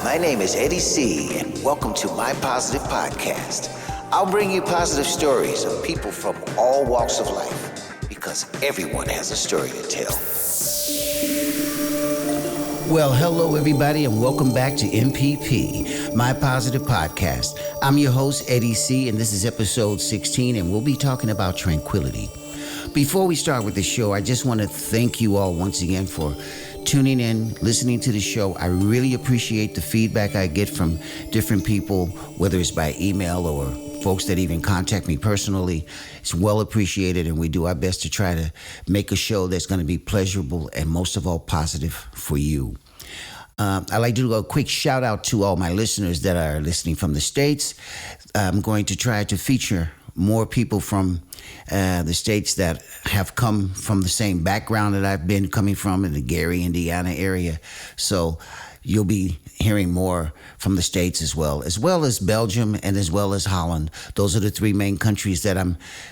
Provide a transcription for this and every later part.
My name is Eddie C, and welcome to my positive podcast. I'll bring you positive stories of people from all walks of life, because everyone has a story to tell. Well, hello, everybody, and welcome back to MPP, my positive podcast. I'm your host, Eddie C, and this is episode 16, and we'll be talking about tranquility. Before we start with the show, I just want to thank you all once again for tuning in, listening to the show. I really appreciate the feedback I get from different people, whether it's by email or folks that even contact me personally. It's well appreciated, and we do our best to try to make a show that's going to be pleasurable and most of all positive for you. I'd like to do a quick shout out to all my listeners that are listening from the States. I'm going to try to feature more people from the states that have come from the same background that I've been coming from in the Gary, Indiana area. So you'll be hearing more from the States as well as Belgium and as well as Holland. Those are the three main countries that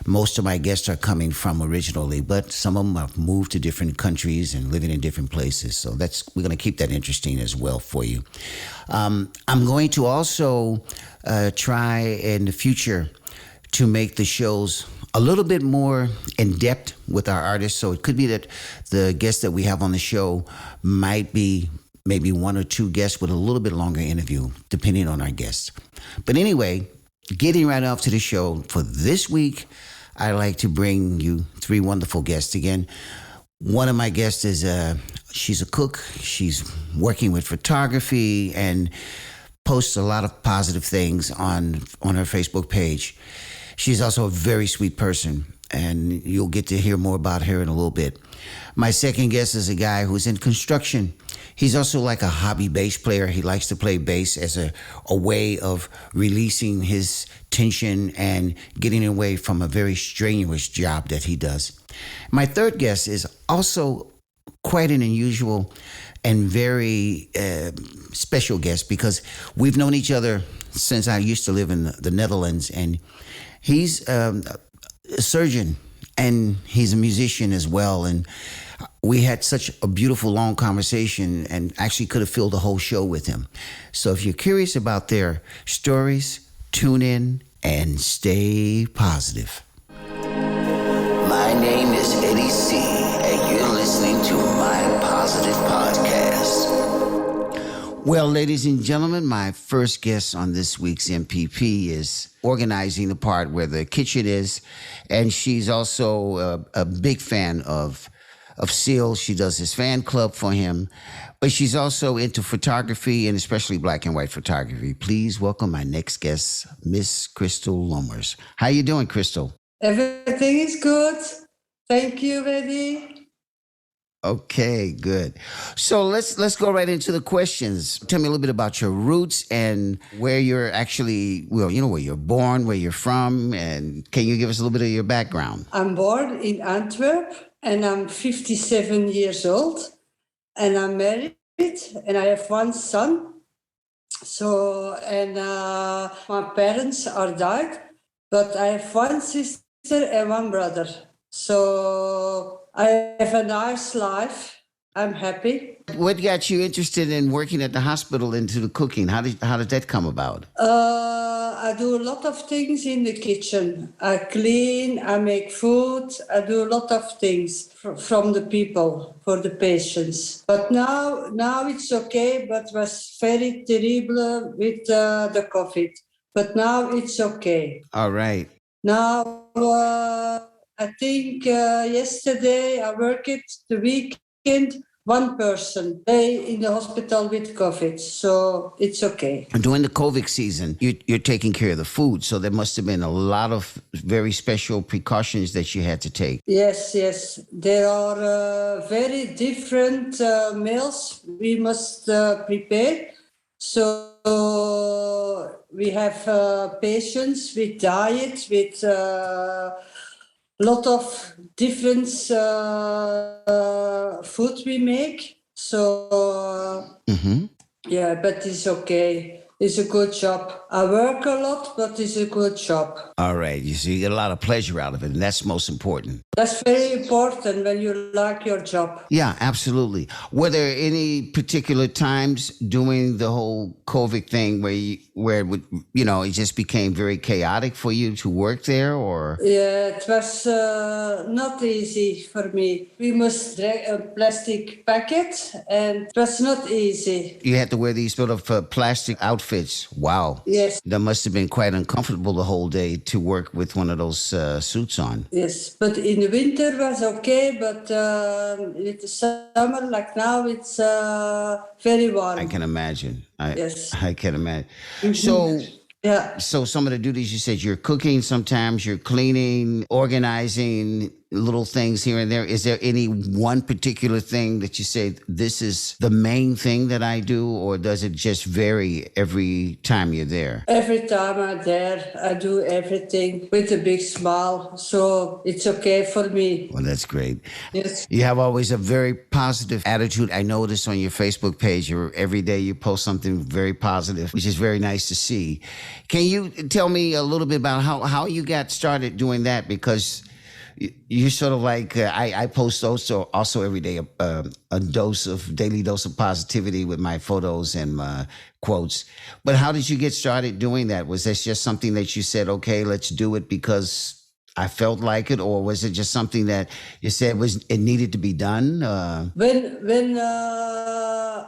most of my guests are coming from originally, but some of them have moved to different countries and living in different places. So we're going to keep that interesting as well for you. I'm going to also try in the future to make the shows a little bit more in depth with our artists. So it could be that the guests that we have on the show might be maybe one or two guests with a little bit longer interview, depending on our guests. But anyway, getting right off to the show for this week, I'd like to bring you three wonderful guests again. One of my guests is she's a cook. She's working with photography and posts a lot of positive things on her Facebook page. She's also a very sweet person, and you'll get to hear more about her in a little bit. My second guest is a guy who's in construction. He's also like a hobby bass player. He likes to play bass as a way of releasing his tension and getting away from a very strenuous job that he does. My third guest is also quite an unusual and very special guest, because we've known each other since I used to live in the Netherlands, and he's a surgeon and he's a musician as well. And we had such a beautiful, long conversation and actually could have filled the whole show with him. So if you're curious about their stories, tune in and stay positive. My name is Eddie C, and you're listening to my positive podcast. Well, ladies and gentlemen, my first guest on this week's MPP is organizing the part where the kitchen is, and she's also a big fan of Seal. She does his fan club for him, but she's also into photography and especially black and white photography. Please welcome my next guest, Miss Christel Lommers. How you doing, Christel? Everything is good. Thank you, Eddie. Okay, good. So let's go right into the questions. Tell me a little bit about your roots and where you're actually, where you're born, where you're from, and can you give us a little bit of your background? I'm born in Antwerp, and I'm 57 years old, and I'm married, and I have one son. So, and my parents are died, but I have one sister and one brother. So I have a nice life. I'm happy. What got you interested in working at the hospital into the cooking? How did that come about? I do a lot of things in the kitchen. I clean, I make food, I do a lot of things from the people, for the patients. But now it's okay, but was very terrible with the COVID. But now it's okay. All right. Now, I think yesterday I worked the weekend, one person lay in the hospital with COVID, so it's okay. During the COVID season, you're taking care of the food, so there must have been a lot of very special precautions that you had to take. Yes. There are very different meals we must prepare. So we have patients with diet, with lot of different food we make. So, yeah, but it's okay. it's a good job. I work a lot, but it's a good job. All right. You see, you get a lot of pleasure out of it, and that's most important. That's very important when you like your job. Yeah, absolutely. Were there any particular times during the whole COVID thing where it would, it just became very chaotic for you to work there, or? Yeah, it was not easy for me. We must drag a plastic packet, and it was not easy. You had to wear these sort of plastic outfits. Wow. Yes. That must have been quite uncomfortable the whole day to work with one of those suits on. Yes, but in the winter was okay, but in the summer, like now, it's very warm. I can imagine. Yes. I can imagine. Mm-hmm. So, yeah. So some of the duties you said, you're cooking sometimes, you're cleaning, organizing little things here and there. Is there any one particular thing that you say, this is the main thing that I do, or does it just vary every time you're there? Every time I'm there, I do everything with a big smile. So it's okay for me. Well, that's great. Yes. You have always a very positive attitude. I noticed on your Facebook page, every day you post something very positive, which is very nice to see. Can you tell me a little bit about how you got started doing that? Because you're sort of like, I post also every day a daily dose of positivity with my photos and my quotes. But how did you get started doing that? Was this just something that you said, okay, let's do it because I felt like it, or was it just something that you said it needed to be done? When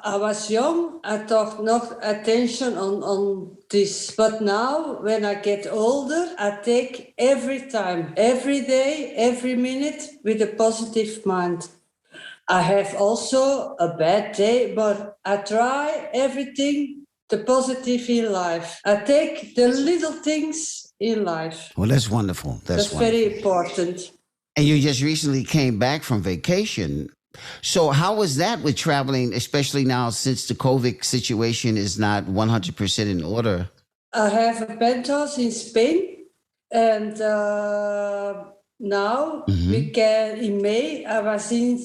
I was young, I took no attention on this. But now, when I get older, I take every time, every day, every minute with a positive mind. I have also a bad day, but I try everything, the positive in life. I take the little things in life. Well, that's wonderful. That's wonderful. Very important. And you just recently came back from vacation. So how was that with traveling, especially now since the COVID situation is not 100% in order? I have a penthouse in Spain, and now we can, in May, I was in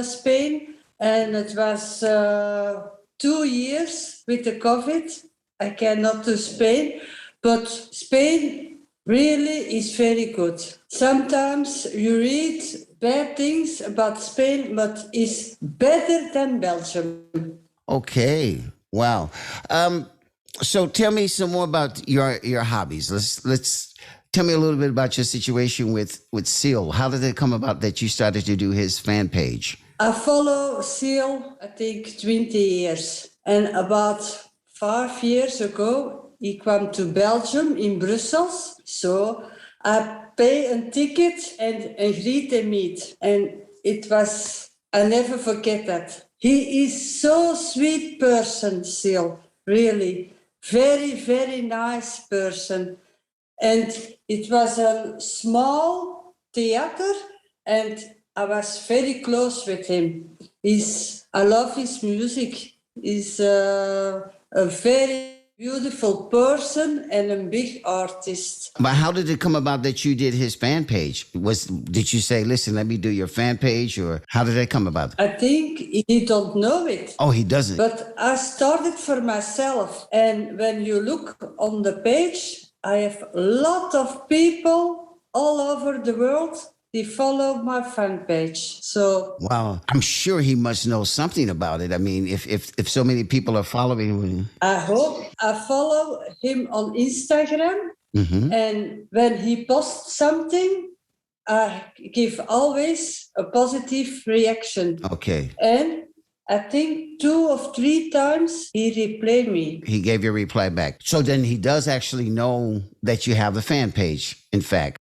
Spain, and it was 2 years with the COVID. I cannot do Spain, but Spain really is very good. Sometimes you read bad things about Spain, but it's better than Belgium. Okay. Wow. So tell me some more about your hobbies. Let's tell me a little bit about your situation with Seal. How did it come about that you started to do his fan page? I follow Seal, I think, 20 years. And about 5 years ago, he came to Belgium in Brussels. So I pay a ticket and greet and meet. And I never forget that. He is so sweet person, Seal, really. Very, very nice person. And it was a small theater, and I was very close with him. I love his music. He's a very beautiful person and a big artist. But how did it come about that you did his fan page? Did you say, listen, let me do your fan page, or how did that come about? I think he don't know it. Oh, he doesn't. But I started for myself. And when you look on the page, I have a lot of people all over the world. They follow my fan page. So wow, I'm sure he must know something about it. I mean, if so many people are following him. I hope. I follow him on Instagram, and when he posts something, I give always a positive reaction. Okay. And I think 2 or 3 times he replied me. He gave you a reply back. So then he does actually know that you have a fan page, in fact.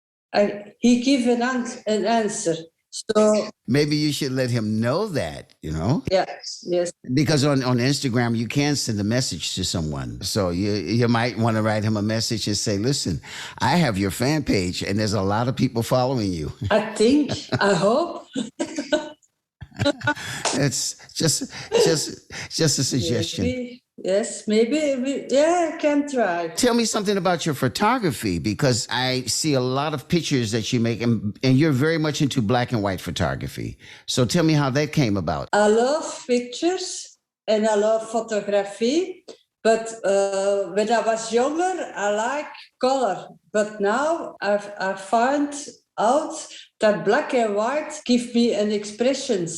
He gave an answer. So maybe you should let him know that, Yes. Because on Instagram, you can send a message to someone. So you might want to write him a message and say, listen, I have your fan page and there's a lot of people following you. I hope. It's just a suggestion. Maybe I can try. Tell me something about your photography, because I see a lot of pictures that you make, and you're very much into black and white photography. So tell me how that came about. I love pictures and I love photography, But when I was younger, I like color. But now I find out that black and white give me an expressions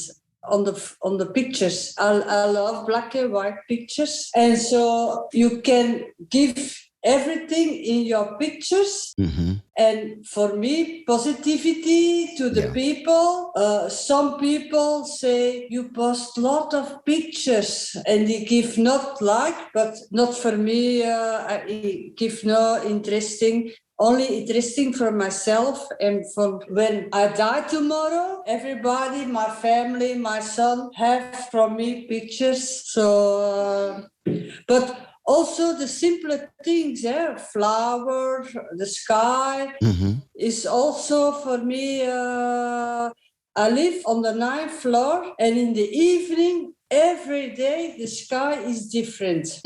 on the pictures. I love black and white pictures, and so you can give everything in your pictures. Mm-hmm. And for me, positivity to the people. Some people say you post a lot of pictures and they give not like, but not for me. I give no interesting. Only interesting for myself and for when I die tomorrow. Everybody, my family, my son, have from me pictures. So, but also the simpler things, flower, the sky, is also for me. I live on the 9th floor, and in the evening, every day the sky is different.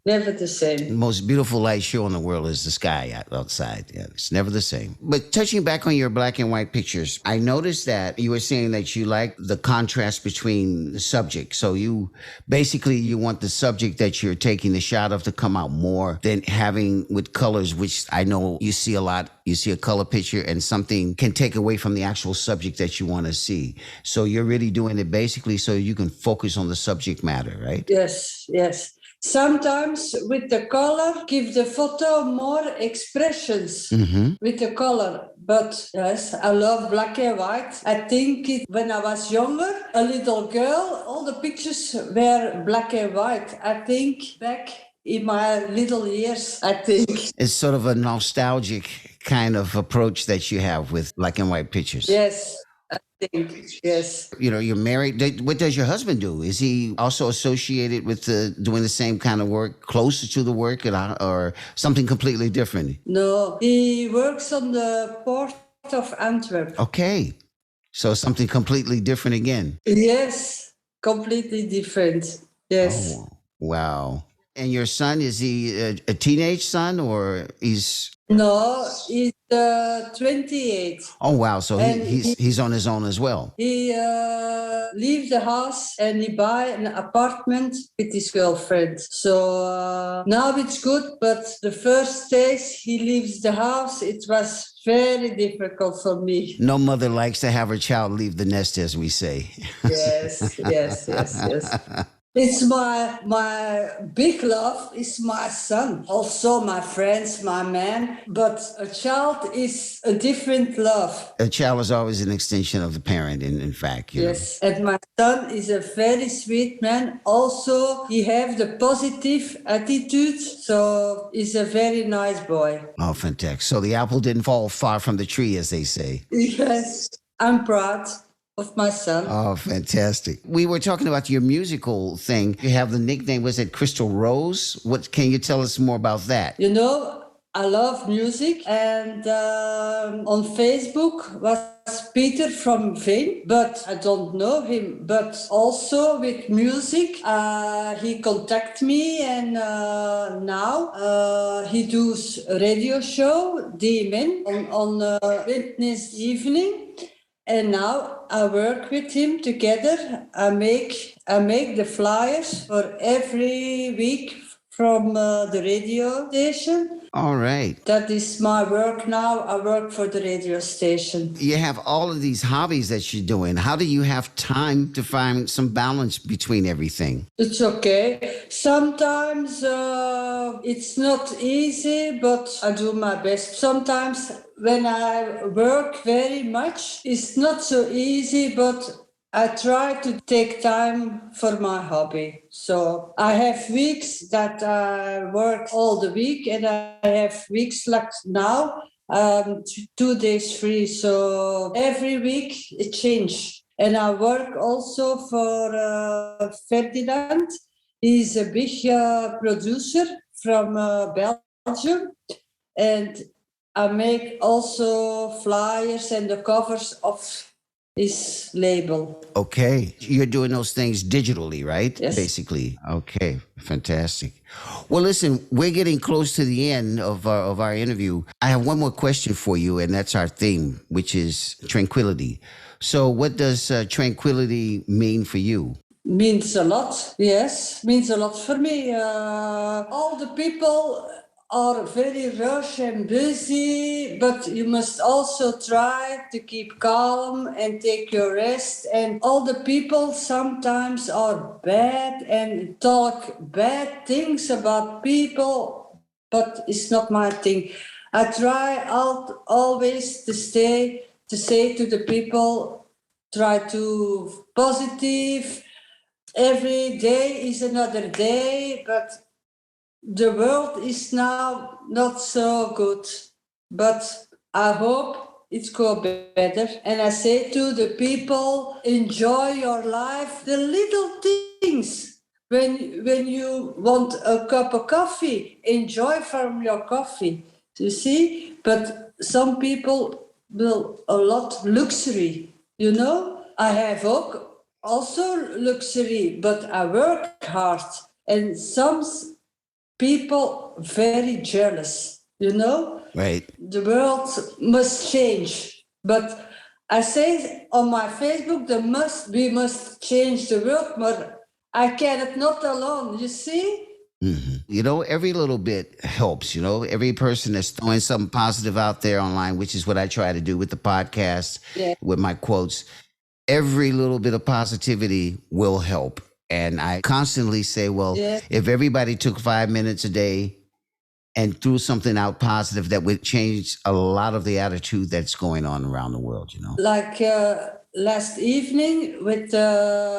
Never the same. The most beautiful light show in the world is the sky outside. Yeah, it's never the same. But touching back on your black and white pictures, I noticed that you were saying that you like the contrast between the subject. So you want the subject that you're taking the shot of to come out more than having with colors, which I know you see a lot. You see a color picture and something can take away from the actual subject that you want to see. So you're really doing it basically so you can focus on the subject matter, right? Yes, yes. Sometimes with the color, give the photo more expressions with the color. But yes, I love black and white. I think when I was younger, a little girl, all the pictures were black and white. I think back in my little years, I think. It's sort of a nostalgic kind of approach that you have with black and white pictures. Yes. Yes. You know, you're married. What does your husband do? Is he also associated with doing the same kind of work, closer to the work, or something completely different? No, he works on the port of Antwerp. Okay. So something completely different again. Yes, completely different. Yes. Oh, wow. And your son, is he a teenage son or he's... No, he's 28. Oh, wow. So he's on his own as well. He leaves the house and he buy an apartment with his girlfriend. So now it's good, but the first days he leaves the house, it was very difficult for me. No mother likes to have her child leave the nest, as we say. Yes. It's my big love is my son. Also my friends, my man. But a child is a different love. A child is always an extension of the parent, in fact. Yes. And my son is a very sweet man. Also, he have the positive attitude. So he's a very nice boy. Oh, fantastic. So the apple didn't fall far from the tree, as they say. Yes. I'm proud of my son. Oh, fantastic. We were talking about your musical thing. You have the nickname, was it Crystal Rose? What can you tell us more about that? You know, I love music, and on Facebook was Peter from Veen, but I don't know him. But also with music, he contacted me, and now he does a radio show, DMN, on Wednesday evening. And now I work with him together. I make the flyers for every week from the radio station. All right. That is my work now. I work for the radio station. You have all of these hobbies that you're doing. How do you have time to find some balance between everything? It's okay. Sometimes it's not easy, but I do my best. Sometimes when I work very much, it's not so easy, but I try to take time for my hobby. So I have weeks that I work all the week, and I have weeks like now, 2 days free. So every week it changes. And I work also for Ferdinand. He's a big producer from Belgium. And I make also flyers and the covers of his label. Okay. You're doing those things digitally, right? Yes. Basically. Okay. Fantastic. Well, listen, we're getting close to the end of our interview. I have one more question for you, and that's our theme, which is tranquility. So what does tranquility mean for you? means a lot. Yes, means a lot for me. All the people are very rush and busy, but you must also try to keep calm and take your rest. And all the people sometimes are bad and talk bad things about people, but it's not my thing. I try always to say to the people, try to positive. Every day is another day, but the world is now not so good. But I hope it's go better. And I say to the people, enjoy your life, the little things. When you want a cup of coffee, enjoy from your coffee. You see? But some people will a lot luxury, you know? I have also luxury, but I work hard. And some people very jealous, you know? Right. The world must change. But I say on my Facebook, we must change the world, but I cannot not alone, you see? Mm-hmm. You know, every little bit helps. You know, every person that's throwing something positive out there online, which is what I try to do with the podcast, with my quotes. Every little bit of positivity will help. And I constantly say, well, if everybody took 5 minutes a day and threw something out positive, that would change a lot of the attitude that's going on around the world, you know? Like last evening with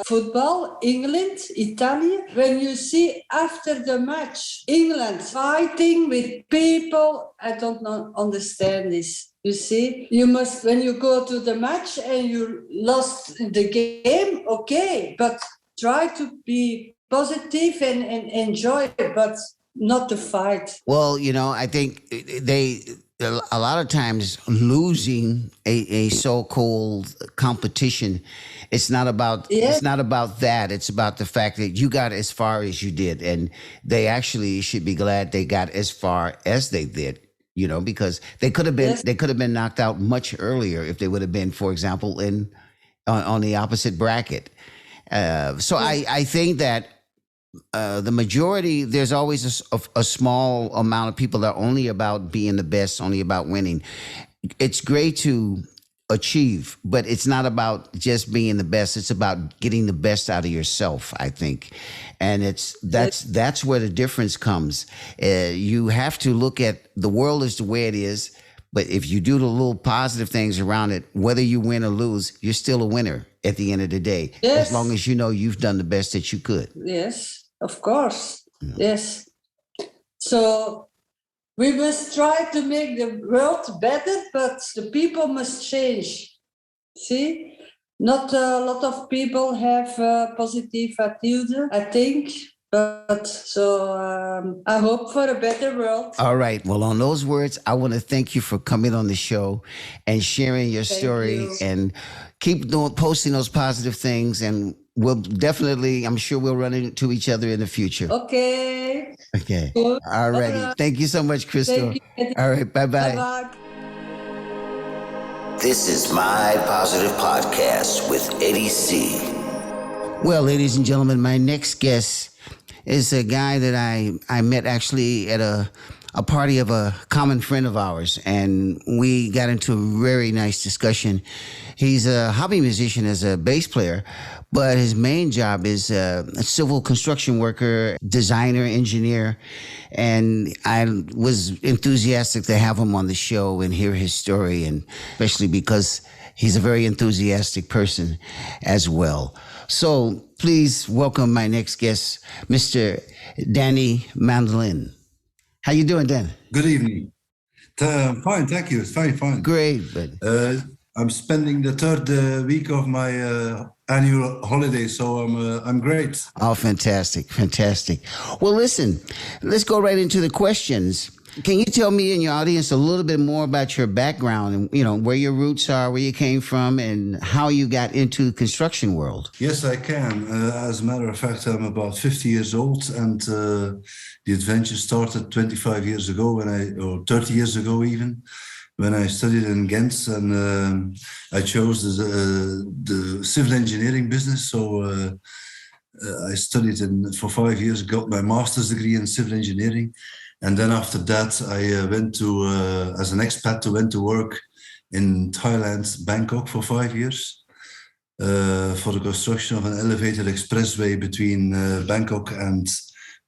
football, England, Italy, when you see after the match, England fighting with people, I don't understand this. You see, you must, when you go to the match and you lost the game, okay, but try to be positive and enjoy it, but not to fight. Well, you know, I think a lot of times losing a so-called competition, it's not about that. It's about the fact that you got as far as you did, and they actually should be glad they got as far as they did. You know, because they could have been knocked out much earlier if they would have been, for example, on the opposite bracket. So I think that the majority, there's always a small amount of people that are only about being the best, only about winning. It's great to achieve, but it's not about just being the best. It's about getting the best out of yourself, I think. And that's where the difference comes. You have to look at the world as the way it is. But if you do the little positive things around it, whether you win or lose, you're still a winner at the end of the day. Yes. As long as you know you've done the best that you could. Yes, of course. Yeah. Yes. So we must try to make the world better, but the people must change. See? Not a lot of people have positive attitude, I think. But so I hope for a better world. All right. Well, on those words, I want to thank you for coming on the show and sharing your story and keep posting those positive things. And we'll definitely, I'm sure we'll run into each other in the future. Okay. Cool. All righty. Thank you so much, Christel. All right. Bye-bye. Bye-bye. This is My Positive Podcast with Eddie C. Well, ladies and gentlemen, my next guest is a guy that I met actually at a party of a common friend of ours, and we got into a very nice discussion. He's a hobby musician as a bass player, but his main job is a civil construction worker, designer, engineer, and I was enthusiastic to have him on the show and hear his story, and especially because he's a very enthusiastic person as well. So please welcome my next guest, Mr. Danny Maddelein. How you doing, Dan? Good evening. Fine, thank you. It's very fine. Great. But I'm spending the third week of my annual holiday, so I'm great. Oh, fantastic. Well, listen, let's go right into the questions. Can you tell me and your audience a little bit more about your background and, you know, where your roots are, where you came from, and how you got into the construction world? Yes, I can. As a matter of fact, I'm about 50 years old, and the adventure started 25 years ago, or 30 years ago even, when I studied in Ghent, and I chose the civil engineering business. So I studied for 5 years, got my master's degree in civil engineering. And then after that, I went to, as an expat, went to work in Thailand, Bangkok for 5 years for the construction of an elevated expressway between Bangkok and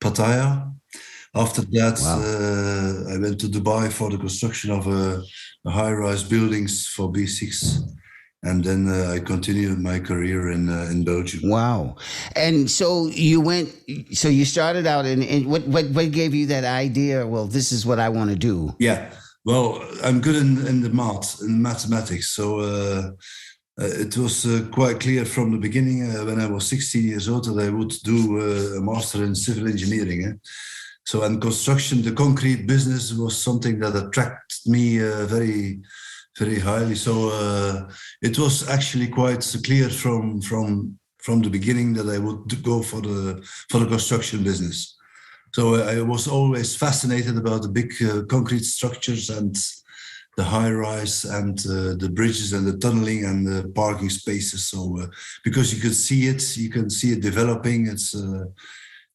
Pattaya. After that, wow. I went to Dubai for the construction of a high-rise buildings for B6. And then I continued my career in Belgium. Wow. And so you started out and what gave you that idea? Well, this is what I want to do. Yeah. Well, I'm good in the mathematics. So it was quite clear from the beginning when I was 16 years old that I would do a master in civil engineering. So, and construction, the concrete business was something that attracted me very, very highly. So it was actually quite clear from the beginning that I would go for the construction business. So I was always fascinated about the big concrete structures and the high rise and the bridges and the tunneling and the parking spaces. So because you can see it developing.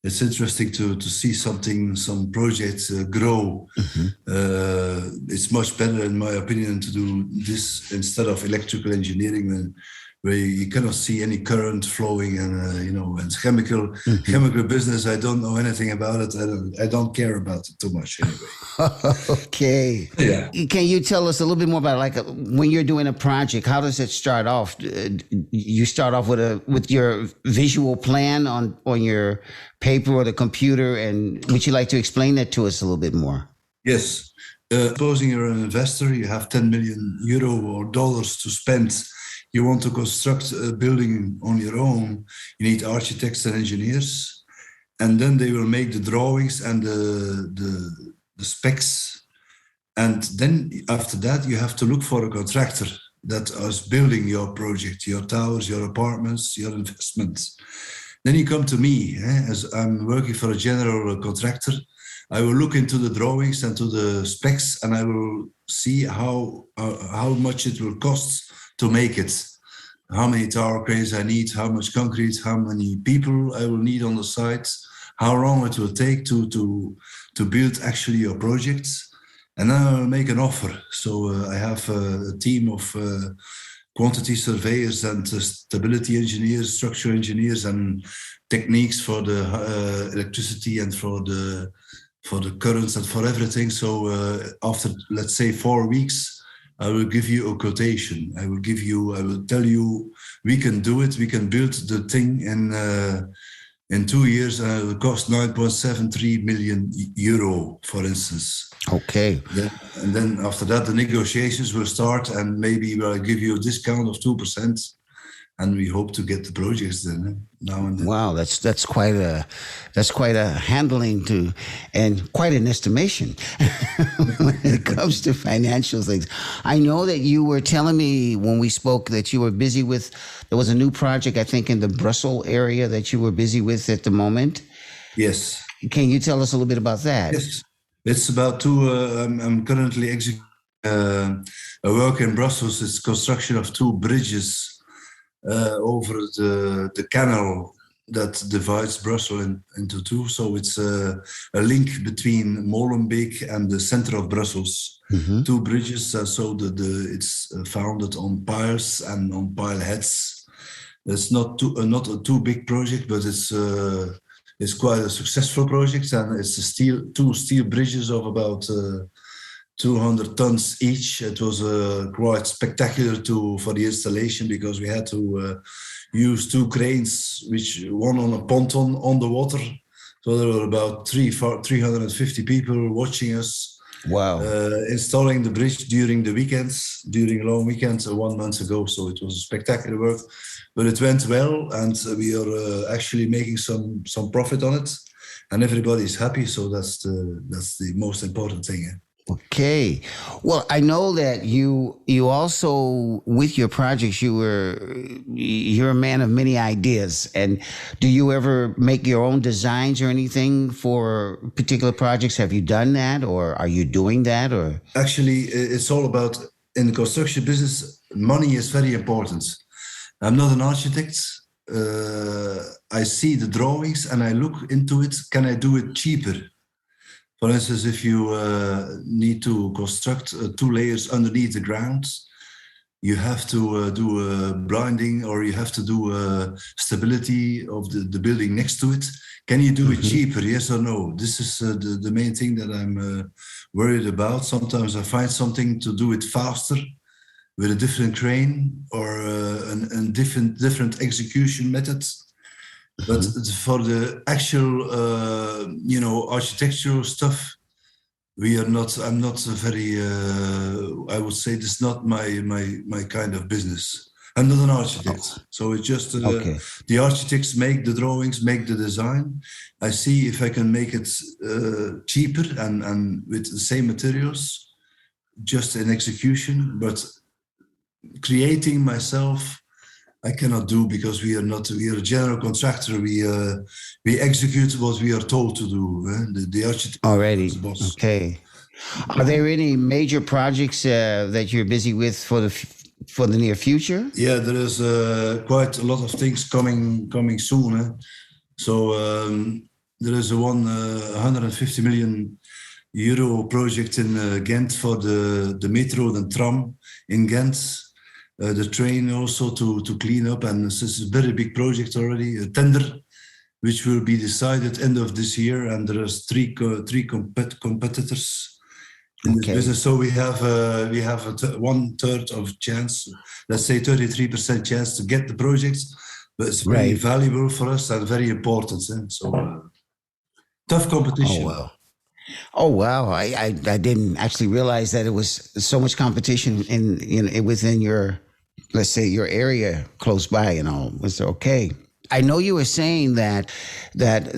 It's interesting to see some projects grow. Mm-hmm. It's much better, in my opinion, to do this instead of electrical engineering, where you cannot see any current flowing and chemical business. I don't know anything about it. I don't care about it too much anyway. Okay. Yeah. Can you tell us a little bit more about when you're doing a project? How does it start off? You start off with your visual plan on your paper or the computer, and would you like to explain that to us a little bit more? Yes. Supposing you're an investor, you have 10 million euro or dollars to spend. You want to construct a building on your own, you need architects and engineers, and then they will make the drawings and the specs. And then after that, you have to look for a contractor that is building your project, your towers, your apartments, your investments. Then you come to me, as I'm working for a general contractor. I will look into the drawings and to the specs, and I will see how much it will cost to make it, how many tower cranes I need, how much concrete, how many people I will need on the site, how long it will take to build actually your projects. And then I will make an offer. So I have a team of quantity surveyors and stability engineers, structural engineers, and techniques for the electricity and for the currents and for everything. So after, let's say, 4 weeks, I will give you a quotation. I will tell you, we can do it. We can build the thing in 2 years, and it will cost 9.73 million euro, for instance. Okay. And then after that, the negotiations will start, and maybe we'll give you a discount of 2%. And we hope to get the projects then now and then. Wow, that's quite a handling and quite an estimation when it comes to financial things. I know that you were telling me when we spoke that you were busy with. There was a new project, I think, in the Brussels area that you were busy with at the moment. Yes. Can you tell us a little bit about that? Yes, it's about I'm currently executing a work in Brussels. It's construction of 2 bridges. Over the canal that divides Brussels into 2. So it's a link between Molenbeek and the center of Brussels. Mm-hmm. 2 bridges, so it's founded on piles and on pile heads. It's not a too big project, but it's quite a successful project, and it's 2 steel bridges of about 200 tons each. It was quite spectacular for the installation, because we had to use 2 cranes, one on a ponton on the water. So there were about 350 people watching us. Wow! Installing the bridge during the weekends, during long weekends 1 month ago. So it was a spectacular work, but it went well, and we are actually making some profit on it, and everybody is happy. So that's the most important thing. Okay. Well, I know that you also, with your projects, you're a man of many ideas. And do you ever make your own designs or anything for particular projects? Have you done that, or are you doing that? Or actually, it's all about, in the construction business, money is very important. I'm not an architect. I see the drawings and I look into it. Can I do it cheaper? For instance, if you need to construct 2 layers underneath the ground, you have to do blinding, or you have to do stability of the building next to it. Can you do it cheaper? Yes or no? This is the main thing that I'm worried about. Sometimes I find something to do it faster with a different crane or a different execution methods. But for the actual, architectural stuff, I'm not very. I would say this is not my kind of business. I'm not an architect, so it's just the architects make the drawings, make the design. I see if I can make it cheaper and with the same materials, just in execution. But creating myself, I cannot do, because we are a general contractor. We execute what we are told to do. The architect already. is the boss. Okay. Are there any major projects that you're busy with for the near future? Yeah, there is quite a lot of things coming soon. So there is a 150 million euro project in Ghent for the metro, the tram in Ghent. The train also to clean up, and this is a very big project already, a tender, which will be decided end of this year, and there is three competitors in this business. So we have a 1/3 of chance, let's say 33% chance to get the project, but it's very valuable for us and very important. So tough competition. Oh wow! I didn't actually realize that it was so much competition within your, let's say, your area close by and all. Was okay. I know you were saying that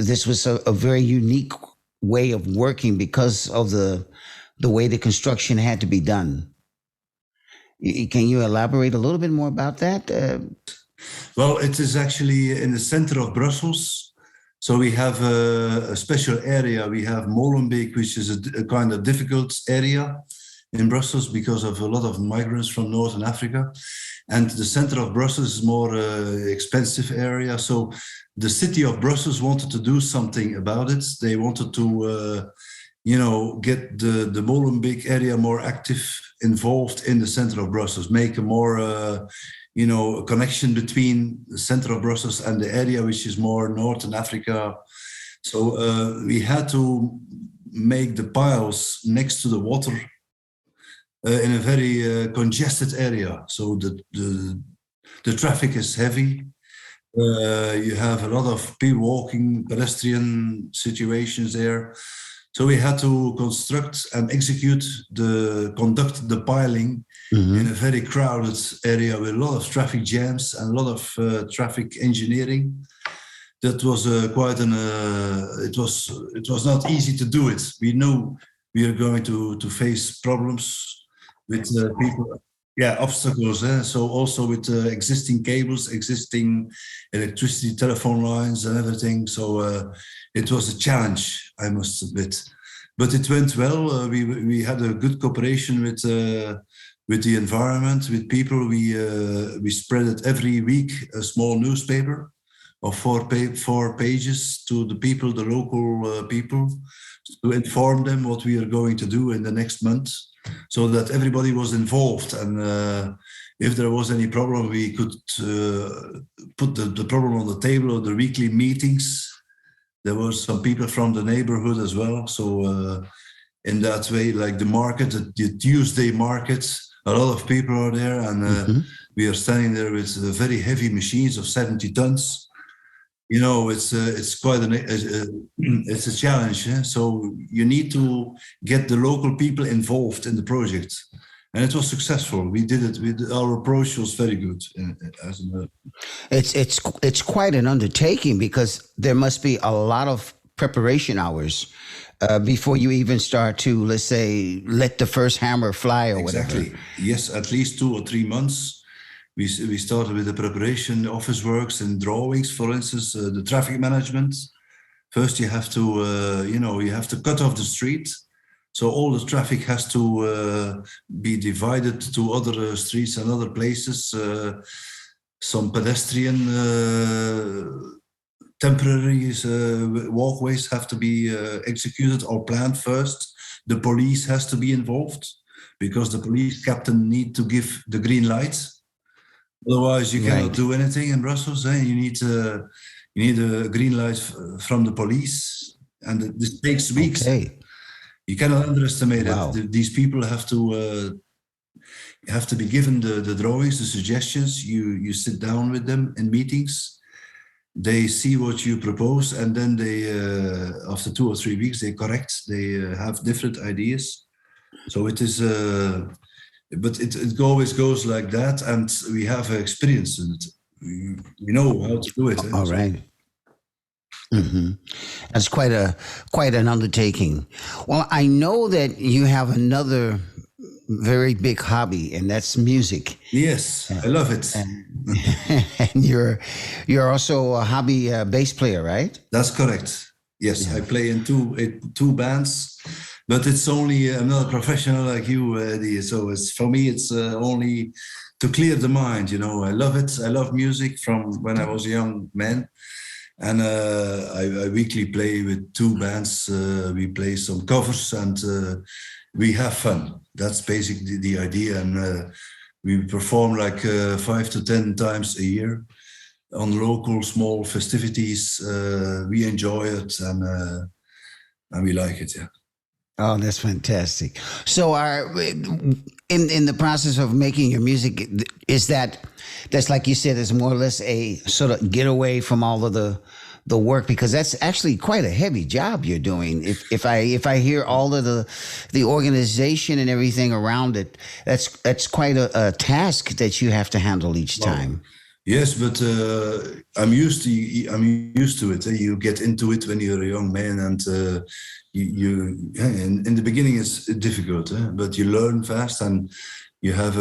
this was a very unique way of working because of the way the construction had to be done. Can you elaborate a little bit more about that? Well, it is actually in the center of Brussels. So we have a special area. We have Molenbeek, which is a kind of difficult area in Brussels because of a lot of migrants from Northern Africa. And the center of Brussels is more expensive area. So the city of Brussels wanted to do something about it. They wanted to, get the Molenbeek area more active, involved in the center of Brussels, make a more, a connection between the center of Brussels and the area which is more Northern Africa. So we had to make the piles next to the water in a very congested area. So the traffic is heavy. You have a lot of people walking, pedestrian situations there. So we had to conduct the piling in a very crowded area with a lot of traffic jams and a lot of traffic engineering. That was it was not easy to do it. We knew we are going to face problems with people, obstacles. So also with existing cables, existing electricity, telephone lines and everything. So it was a challenge, I must admit. But it went well. We had a good cooperation with the environment, with people. We spread it every week, a small newspaper of 4 pages to the people, the local people, to inform them what we are going to do in the next month, so that everybody was involved. And if there was any problem, we could put the problem on the table of the weekly meetings. There were some people from the neighborhood as well. So in that way, like the market, the Tuesday market, a lot of people are there, and we are standing there with very heavy machines of 70 tons. It's quite it's a challenge. So you need to get the local people involved in the project, and it was successful. We did it. Our approach was very good. It's quite an undertaking, because there must be a lot of preparation hours before you even start to, let's say, let the first hammer fly or whatever. Exactly. Yes, at least 2 or 3 months. We started with the preparation, office works and drawings, for instance, the traffic management. First, you have to cut off the street. So all the traffic has to be divided to other streets and other places. some pedestrian temporary walkways have to be executed or planned first. The police has to be involved because the police captain need to give the green light. Otherwise, you cannot do anything in Brussels. You need a green light from the police, and this takes weeks. Okay. You cannot underestimate it. These people have to be given the drawings, the suggestions. You sit down with them in meetings. They see what you propose, and then they, after 2 or 3 weeks, they correct. They have different ideas. So it is, but it always goes like that, and we have experience in it. We know how to do it. All right. Mm-hmm. That's quite an undertaking. Well, I know that you have another very big hobby, and that's music. Yes, I love it. And you're also a hobby bass player, right? That's correct. Yes, I play in two bands, but it's only I'm not a professional like you, Eddie. So for me, it's only to clear the mind. I love it. I love music from when I was a young man. And I weekly play with 2 bands. We play some covers and we have fun. That's basically the idea. And we perform like 5 to 10 times a year on local small festivities. We enjoy it and we like it. Yeah. Oh, that's fantastic. So, in the process of making your music, that's like you said, is more or less a sort of getaway from all of the work, because that's actually quite a heavy job you're doing. If I hear all of the organization and everything around it, that's quite a task that you have to handle each time. Yes, but I'm used to it. You get into it when you're a young man, and in the beginning it's difficult, but you learn fast, and you have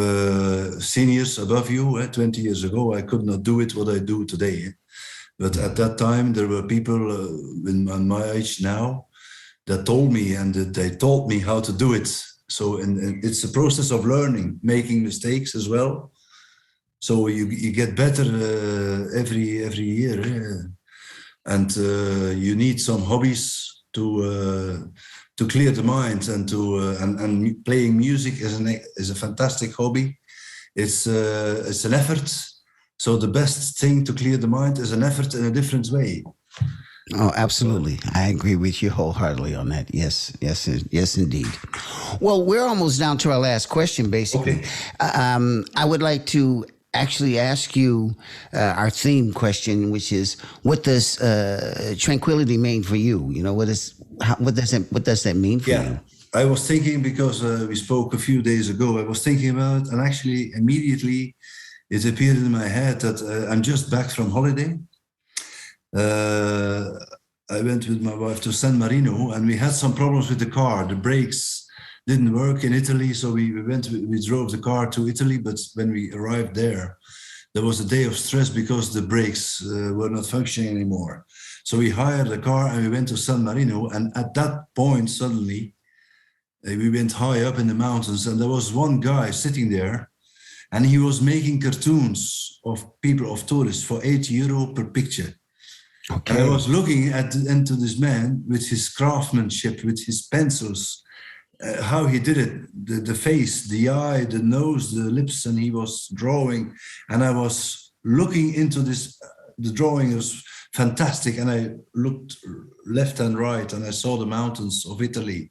seniors above you. 20 years ago, I could not do it what I do today. But at that time, there were people on my age now that told me, and they taught me how to do it. So it's a process of learning, making mistakes as well. So you get better every year, and you need some hobbies to clear the mind, and and playing music is a fantastic hobby. It's an effort. So the best thing to clear the mind is an effort in a different way. Oh, absolutely. I agree with you wholeheartedly on that. Yes, indeed. Well, we're almost down to our last question, basically. Okay. I would like to actually ask you our theme question, which is, what does tranquility mean for you? What does that mean for you? I was thinking, because we spoke a few days ago, I was thinking about it, and actually immediately it appeared in my head that I'm just back from holiday. I went with my wife to San Marino, and we had some problems with the car. The brakes didn't work in Italy, so we drove the car to Italy. But when we arrived there was a day of stress because the brakes were not functioning anymore. So we hired a car and we went to San Marino. And at that point, suddenly, we went high up in the mountains, and there was one guy sitting there, and he was making cartoons of tourists for €8 per picture. Okay. And I was looking into this man with his craftsmanship, with his pencils, how he did it, the face, the eye, the nose, the lips, and he was drawing. And I was looking into this, the drawing was fantastic. And I looked left and right, and I saw the mountains of Italy.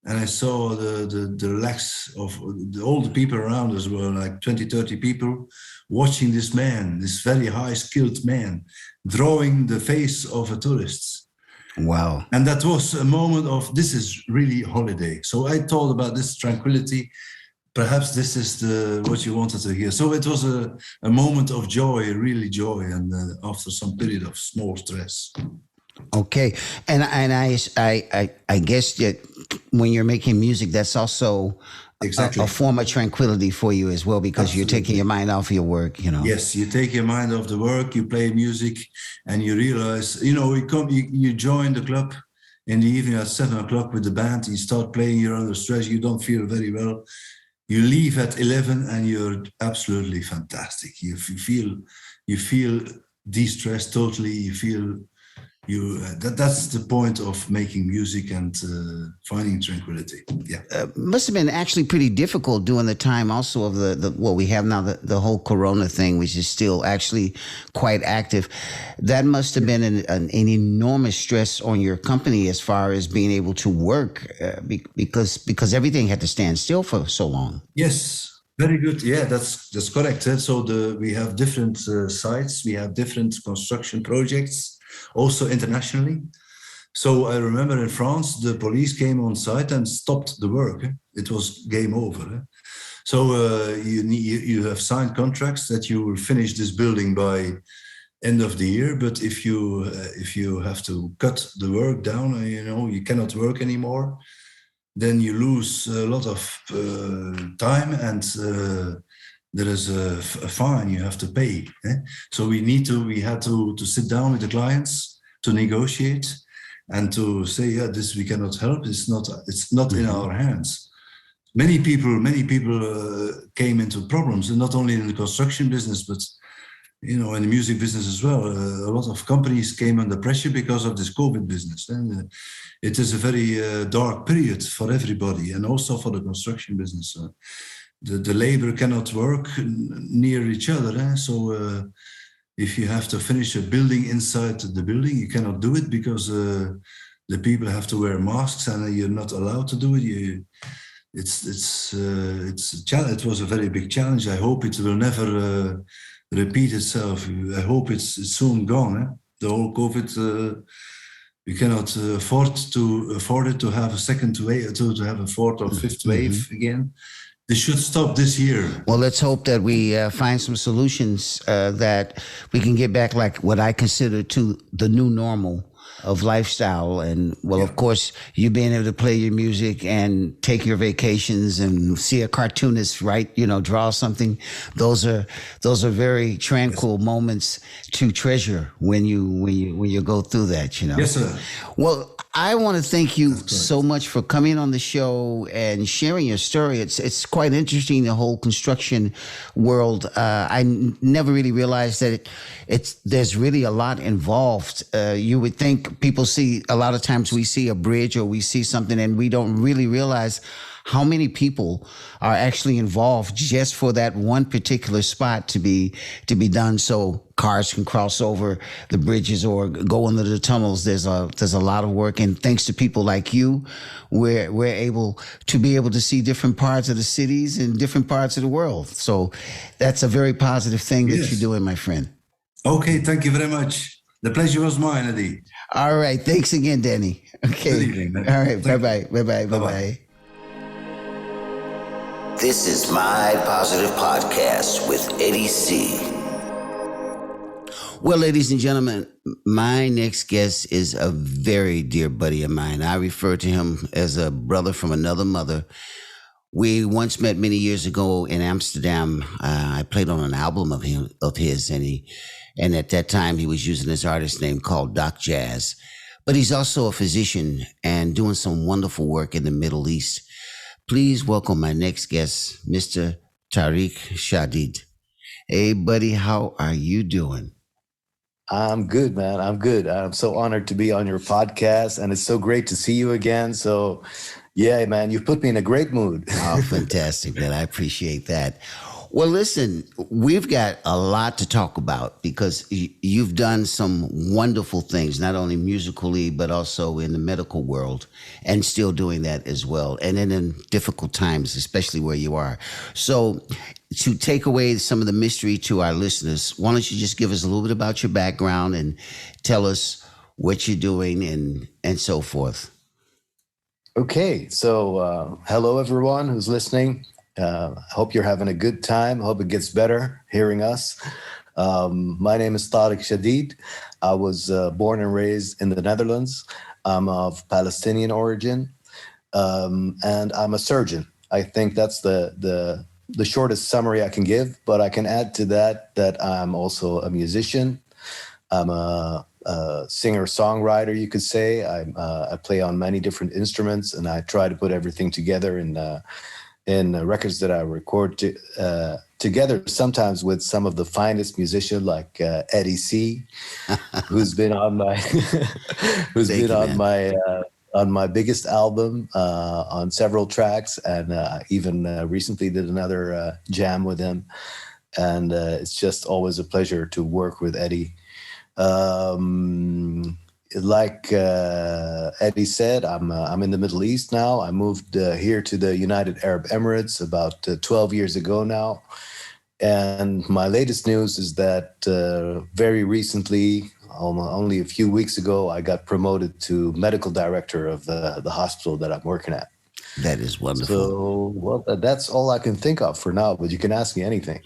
And I saw the relax of all the people around us, were like 20, 30 people watching this man, this very high skilled man, drawing the face of a tourist. Wow. And that was a moment of, this is really holiday. So I thought about this tranquility. Perhaps this is what you wanted to hear. So it was a moment of joy, really joy, and after some period of small stress. Okay, and I guess that when you're making music, that's also a form of tranquility for you as well, because Absolutely. You're taking your mind off your work. Yes, you take your mind off the work. You play music, and you realize, you join the club in the evening at 7:00 with the band. You start playing. You're under stress. You don't feel very well. You leave at 11 and you're absolutely fantastic. You feel de-stressed totally. You feel that's the point of making music and finding tranquility. Yeah. Must have been actually pretty difficult during the time also of the what we have now, the whole corona thing, which is still actually quite active. That must have been an enormous stress on your company as far as being able to work because everything had to stand still for so long. Yes. Very good. Yeah, that's correct. So we have different sites. We have different construction projects, also internationally. So I remember in France, the police came on site and stopped the work. It was game over. So you have signed contracts that you will finish this building by end of the year. But if you have to cut the work down, you cannot work anymore, then you lose a lot of time, and there is a fine you have to pay. So we had to sit down with the clients to negotiate and to say, yeah, this we cannot help. It's not in our hands. Many people came into problems, and not only in the construction business, but in the music business as well. A lot of companies came under pressure because of this COVID business. And it is a very dark period for everybody, and also for the construction business. The labor cannot work near each other. So if you have to finish a building inside the building, you cannot do it because the people have to wear masks, and you're not allowed to do it. It's a challenge. It was a very big challenge. I hope it will never repeat itself. I hope it's soon gone. The whole COVID, we cannot afford it to have a second wave, to have a fourth or fifth wave again. They should stop this year. Well, let's hope that we find some solutions that we can get back, like what I consider to the new normal of lifestyle. And of course, you being able to play your music and take your vacations and see a cartoonist, right? Draw something. Those are very tranquil moments to treasure when you go through that. Yes, sir. Well, I want to thank you so much for coming on the show and sharing your story. It's quite interesting, the whole construction world. I never really realized that there's really a lot involved. You would think people see, a lot of times we see a bridge or we see something and we don't really realize how many people are actually involved just for that one particular spot to be done, so cars can cross over the bridges or go under the tunnels. There's a lot of work, and thanks to people like you, we're able to see different parts of the cities and different parts of the world. So that's a very positive thing that you're doing, my friend. Okay, thank you very much. The pleasure was mine, Eddie. All right, thanks again, Danny. Okay. Good evening, man. All right, bye-bye. This is My Positive Podcast with Eddie C. Well, ladies and gentlemen, my next guest is a very dear buddy of mine. I refer to him as a brother from another mother. We once met many years ago in Amsterdam. I played on an album of his, and at that time he was using this artist name called Doc Jazz. But he's also a physician and doing some wonderful work in the Middle East. Please welcome my next guest, Mr. Tariq Shadid. Hey, buddy, how are you doing? I'm good, man. I'm good. I'm so honored to be on your podcast, and it's so great to see you again. So, yeah, man, you've put me in a great mood. Oh, fantastic, man. I appreciate that. Well, listen, we've got a lot to talk about because you've done some wonderful things, not only musically, but also in the medical world, and still doing that as well. And then in difficult times, especially where you are. So to take away some of the mystery to our listeners, why don't you just give us a little bit about your background and tell us what you're doing and so forth. Okay. So hello, everyone who's listening. I hope you're having a good time. I hope it gets better hearing us. My name is Tariq Shadid. I was born and raised in the Netherlands. I'm of Palestinian origin, and I'm a surgeon. I think that's the shortest summary I can give, but I can add to that I'm also a musician. I'm a singer-songwriter, you could say. I play on many different instruments, and I try to put everything together in records that I record together, sometimes with some of the finest musicians like Eddie C, who's been on my on my biggest album on several tracks, and even recently did another jam with him. And it's just always a pleasure to work with Eddie. Like Eddie said, I'm in the Middle East now. I moved here to the United Arab Emirates about 12 years ago now. And my latest news is that very recently, only a few weeks ago, I got promoted to medical director of the hospital that I'm working at. That is wonderful. So, well, that's all I can think of for now, but you can ask me anything.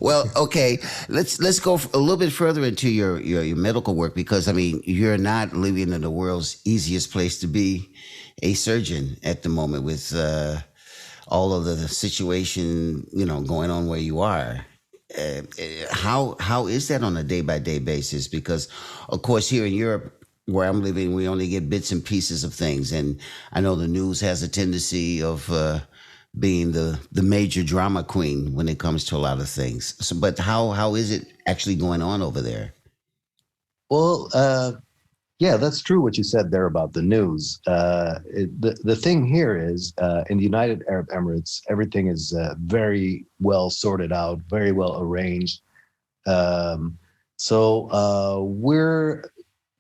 Well, okay, let's go a little bit further into your medical work, because I mean, you're not living in the world's easiest place to be a surgeon at the moment with all of the situation, going on where you are. How is that on a day-by-day basis? Because, of course, here in Europe, where I'm living, we only get bits and pieces of things. And I know the news has a tendency of being the major drama queen when it comes to a lot of things. So, but how is it actually going on over there? Well, yeah, that's true what you said there about the news. The thing here is, in the United Arab Emirates, everything is very well sorted out, very well arranged. So we're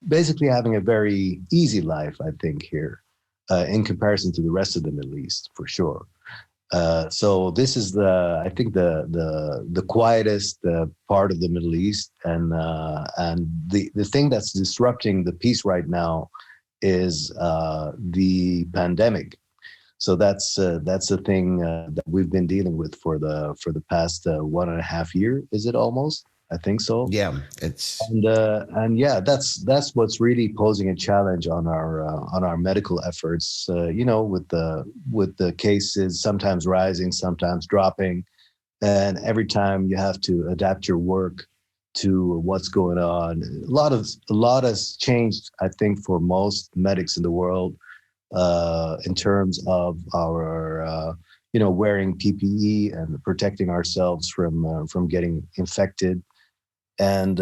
basically having a very easy life, I think, here, in comparison to the rest of the Middle East, for sure. So this is I think the quietest part of the Middle East, and the thing that's disrupting the peace right now is the pandemic. So that's the thing that we've been dealing with for the past 1.5 years. Is it almost? I think so. Yeah, it's and yeah, that's what's really posing a challenge on our medical efforts. With the cases sometimes rising, sometimes dropping, and every time you have to adapt your work to what's going on. A lot has changed, I think, for most medics in the world, in terms of our wearing PPE and protecting ourselves from getting infected. And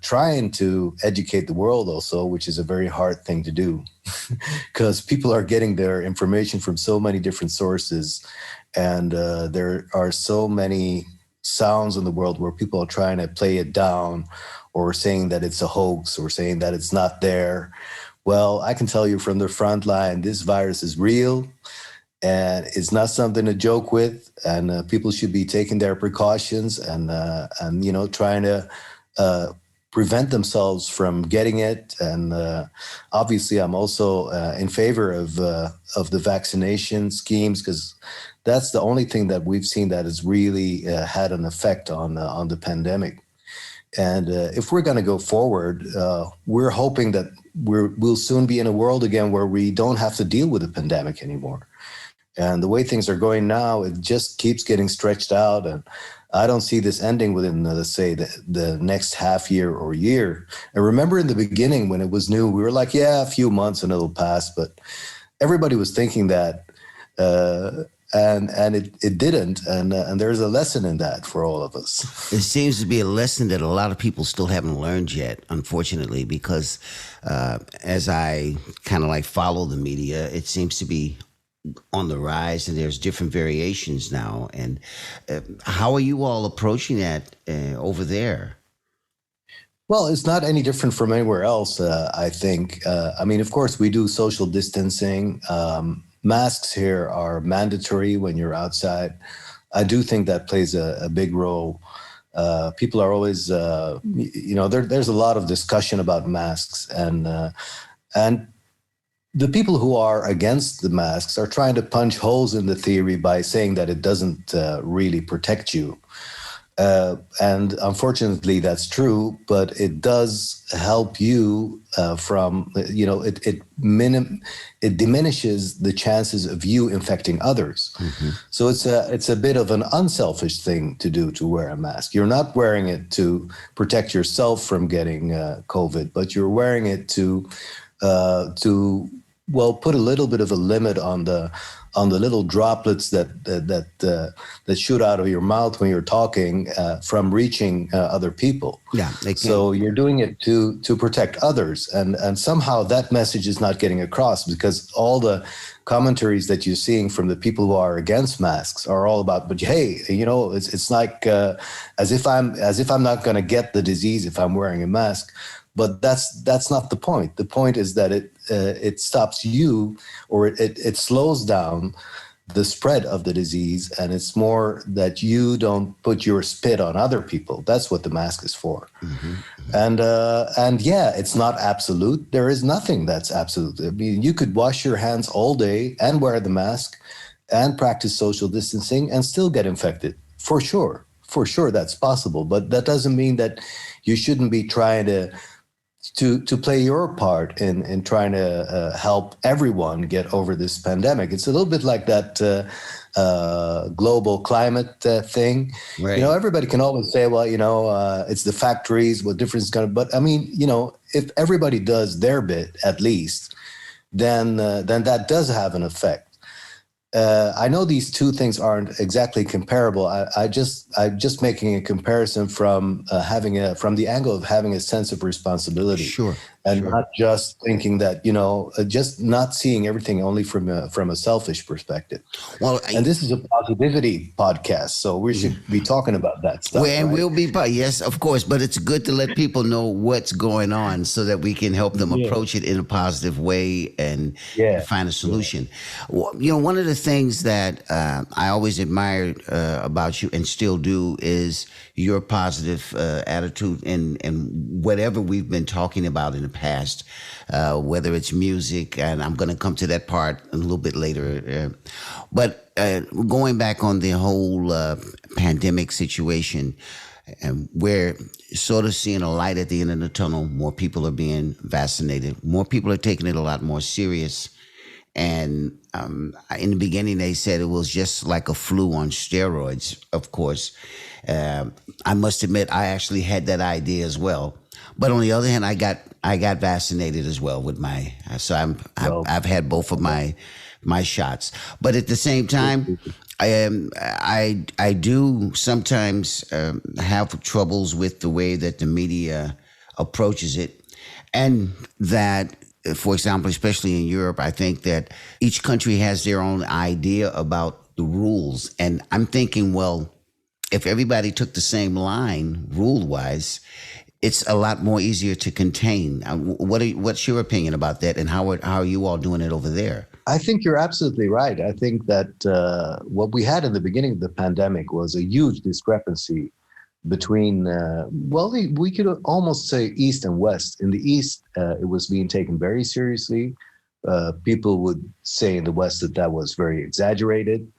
trying to educate the world also, which is a very hard thing to do, because people are getting their information from so many different sources, and there are so many sounds in the world where people are trying to play it down, or saying that it's a hoax, or saying that it's not there. Well, I can tell you from the front line, this virus is real. And it's not something to joke with, and people should be taking their precautions and trying to prevent themselves from getting it. And obviously, I'm also in favor of the vaccination schemes, because that's the only thing that we've seen that has really had an effect on the pandemic. And if we're going to go forward, we're hoping that we'll soon be in a world again where we don't have to deal with the pandemic anymore. And the way things are going now, it just keeps getting stretched out. And I don't see this ending within, let's say, the next half year or year. And remember in the beginning when it was new, we were like, yeah, a few months and it'll pass. But everybody was thinking that, and it didn't. And there's a lesson in that for all of us. It seems to be a lesson that a lot of people still haven't learned yet, unfortunately, because as I kind of follow the media, it seems to be on the rise, and there's different variations now. And how are you all approaching that over there? Well, it's not any different from anywhere else, I think. I mean, of course, we do social distancing. Masks here are mandatory when you're outside. I do think that plays a big role. People are always, there's a lot of discussion about masks, and the people who are against the masks are trying to punch holes in the theory by saying that it doesn't really protect you. And unfortunately, that's true, but it does help you from, it diminishes the chances of you infecting others. Mm-hmm. So it's a bit of an unselfish thing to do, to wear a mask. You're not wearing it to protect yourself from getting COVID, but you're wearing it to put a little bit of a limit on on the little droplets that shoot out of your mouth when you're talking from reaching other people. Yeah, so you're doing it to protect others, and somehow that message is not getting across, because all the commentaries that you're seeing from the people who are against masks are all about, but hey, it's like as if I'm not going to get the disease if I'm wearing a mask. But that's not the point. The point is that it stops you, or it slows down the spread of the disease, and it's more that you don't put your spit on other people. That's what the mask is for. Mm-hmm. And yeah, it's not absolute. There is nothing that's absolute. I mean, you could wash your hands all day and wear the mask and practice social distancing and still get infected. For sure, that's possible. But that doesn't mean that you shouldn't be trying to play your part in trying to help everyone get over this pandemic. It's a little bit like that global climate thing. Right. Everybody can always say, well, it's the factories, what difference is going to, but I mean, if everybody does their bit at least, then that does have an effect. I know these two things aren't exactly comparable. I'm just making a comparison from from the angle of having a sense of responsibility. Sure. And not just thinking that, just not seeing everything only from a selfish perspective. Well, and this is a positivity podcast, so we should be talking about that stuff. Well, and right? we'll be, yes, of course, but it's good to let people know what's going on so that we can help them approach it in a positive way and find a solution. Yeah. One of the things that I always admired about you and still do is your positive attitude in whatever we've been talking about in the past, whether it's music, and I'm going to come to that part a little bit later. But going back on the whole pandemic situation, and we're sort of seeing a light at the end of the tunnel. More people are being vaccinated. More people are taking it a lot more serious. And in the beginning, they said it was just like a flu on steroids, of course. I must admit, I actually had that idea as well. But on the other hand, I got vaccinated as well with I've had both of my shots. But at the same time, I do sometimes have troubles with the way that the media approaches it, and that, for example, especially in Europe, I think that each country has their own idea about the rules. And I'm thinking, well, if everybody took the same line rule-wise, it's a lot more easier to contain. What's your opinion about that, and how are you all doing it over there? I think you're absolutely right. I think that what we had in the beginning of the pandemic was a huge discrepancy between, we could almost say East and West. In the East, it was being taken very seriously. People would say in the West that was very exaggerated.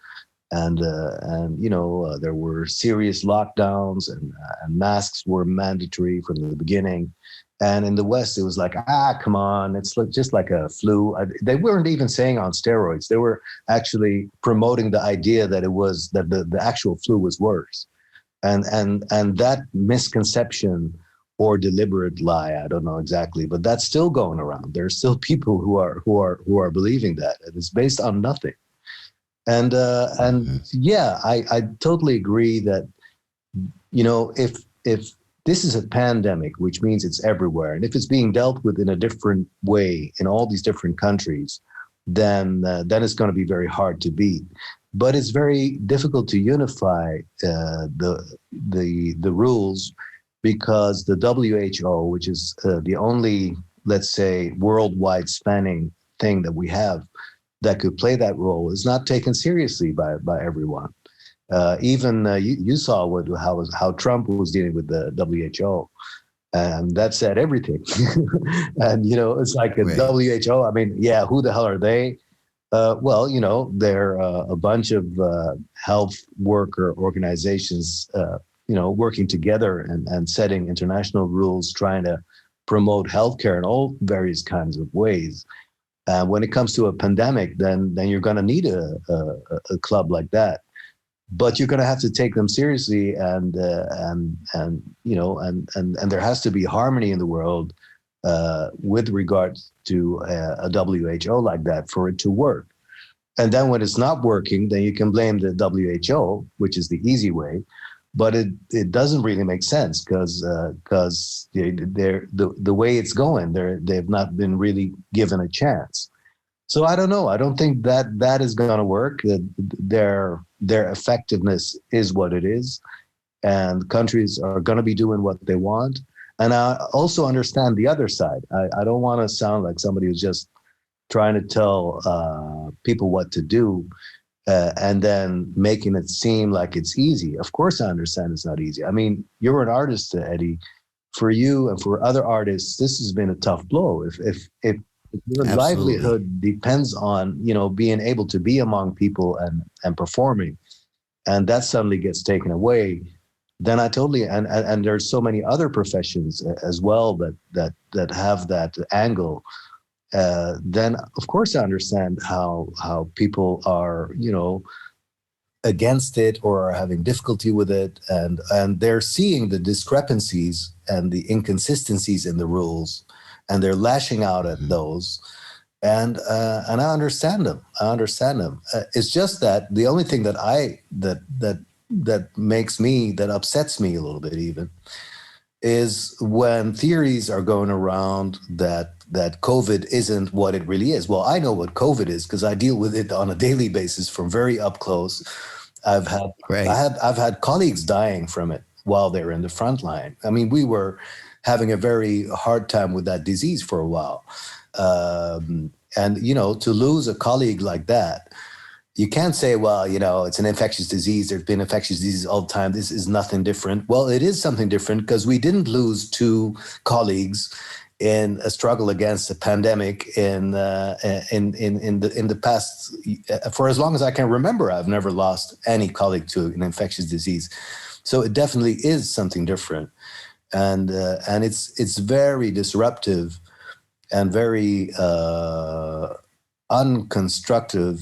And there were serious lockdowns, and masks were mandatory from the beginning. And in the West, it was like, come on, it's just like a flu. They weren't even saying on steroids. They were actually promoting the idea that it was that the actual flu was worse. And that misconception or deliberate lie, I don't know exactly, but that's still going around. There are still people who are believing that, and it's based on nothing. And I totally agree that, if this is a pandemic, which means it's everywhere, and if it's being dealt with in a different way in all these different countries, then it's going to be very hard to beat. But it's very difficult to unify the rules, because the WHO, which is the only, let's say, worldwide spanning thing that we have that could play that role, is not taken seriously by everyone. Even you saw how Trump was dealing with the WHO, and that said everything. And it's like a WHO. I mean, who the hell are they? They're a bunch of health worker organizations, working together and setting international rules, trying to promote healthcare in all various kinds of ways. When it comes to a pandemic, then you're going to need a club like that. But you're going to have to take them seriously, and there has to be harmony in the world with regards to a WHO like that for it to work. And then when it's not working, then you can blame the WHO, which is the easy way. But it doesn't really make sense because the way it's going, they've not been really given a chance. So I don't know. I don't think that is going to work. Their effectiveness is what it is, and countries are going to be doing what they want. And I also understand the other side. I don't want to sound like somebody who's just trying to tell people what to do. And then making it seem like it's easy. Of course, I understand it's not easy. I mean, you're an artist, Eddie. For you and for other artists, this has been a tough blow. If your Absolutely. livelihood depends on, you know, being able to be among people and performing, and that suddenly gets taken away, then I totally and there's so many other professions as well that have that angle. Then of course I understand how people are, you know, against it or are having difficulty with it, and they're seeing the discrepancies and the inconsistencies in the rules, and they're lashing out at those, and I understand them. It's just that the only thing that upsets me a little bit even is when theories are going around that COVID isn't what it really is. Well, I know what COVID is because I deal with it on a daily basis from very up close. I've had colleagues dying from it while they're in the front line. I mean, we were having a very hard time with that disease for a while. And, you know, to lose a colleague like that, you can't say, well, you know, it's an infectious disease. There's been infectious diseases all the time. This is nothing different. Well, it is something different because we didn't lose 2 colleagues in a struggle against a pandemic in the past. For as long as I can remember, I've never lost any colleague to an infectious disease. So it definitely is something different, and it's very disruptive and very unconstructive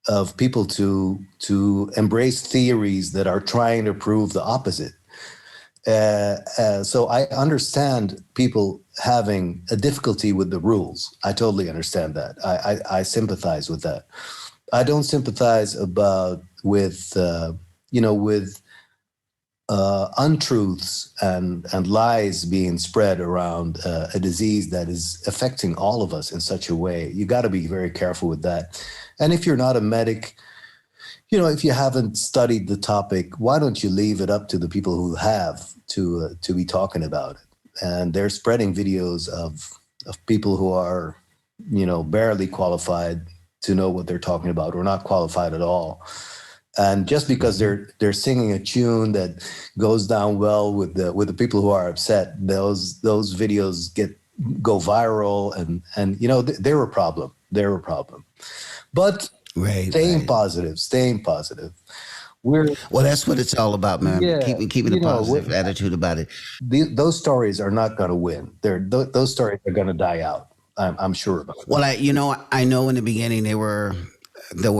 of people to embrace theories that are trying to prove the opposite. So I understand people having a difficulty with the rules. I totally understand that. I sympathize with that. I don't sympathize with untruths and lies being spread around a disease that is affecting all of us in such a way. You got to be very careful with that. And if you're not a medic, you know, if you haven't studied the topic, why don't you leave it up to the people who have to be talking about it? And they're spreading videos of people who are, you know, barely qualified to know what they're talking about or not qualified at all. And just because they're singing a tune that goes down well with the people who are upset, those videos go viral, and you know, they're a problem. They're a problem. But staying positive. Well, that's what it's all about, man. Yeah, keeping a positive attitude about it. Those stories are not going to win. Those stories are going to die out. I'm sure about it. Well, I know in the beginning there were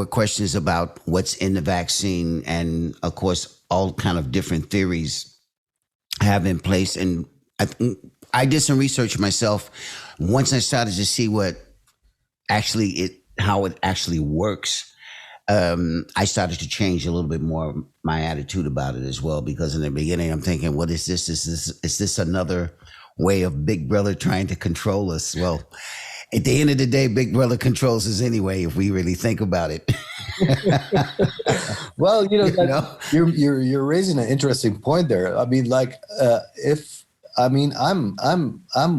questions about what's in the vaccine, and of course, all kind of different theories have in place. And I did some research myself. Once I started to see how it actually works, I started to change a little bit more my attitude about it as well, because in the beginning I'm thinking, what is this? Is this another way of Big Brother trying to control us? Well, at the end of the day, Big Brother controls us anyway, if we really think about it. Well, you're raising an interesting point there. I mean, I'm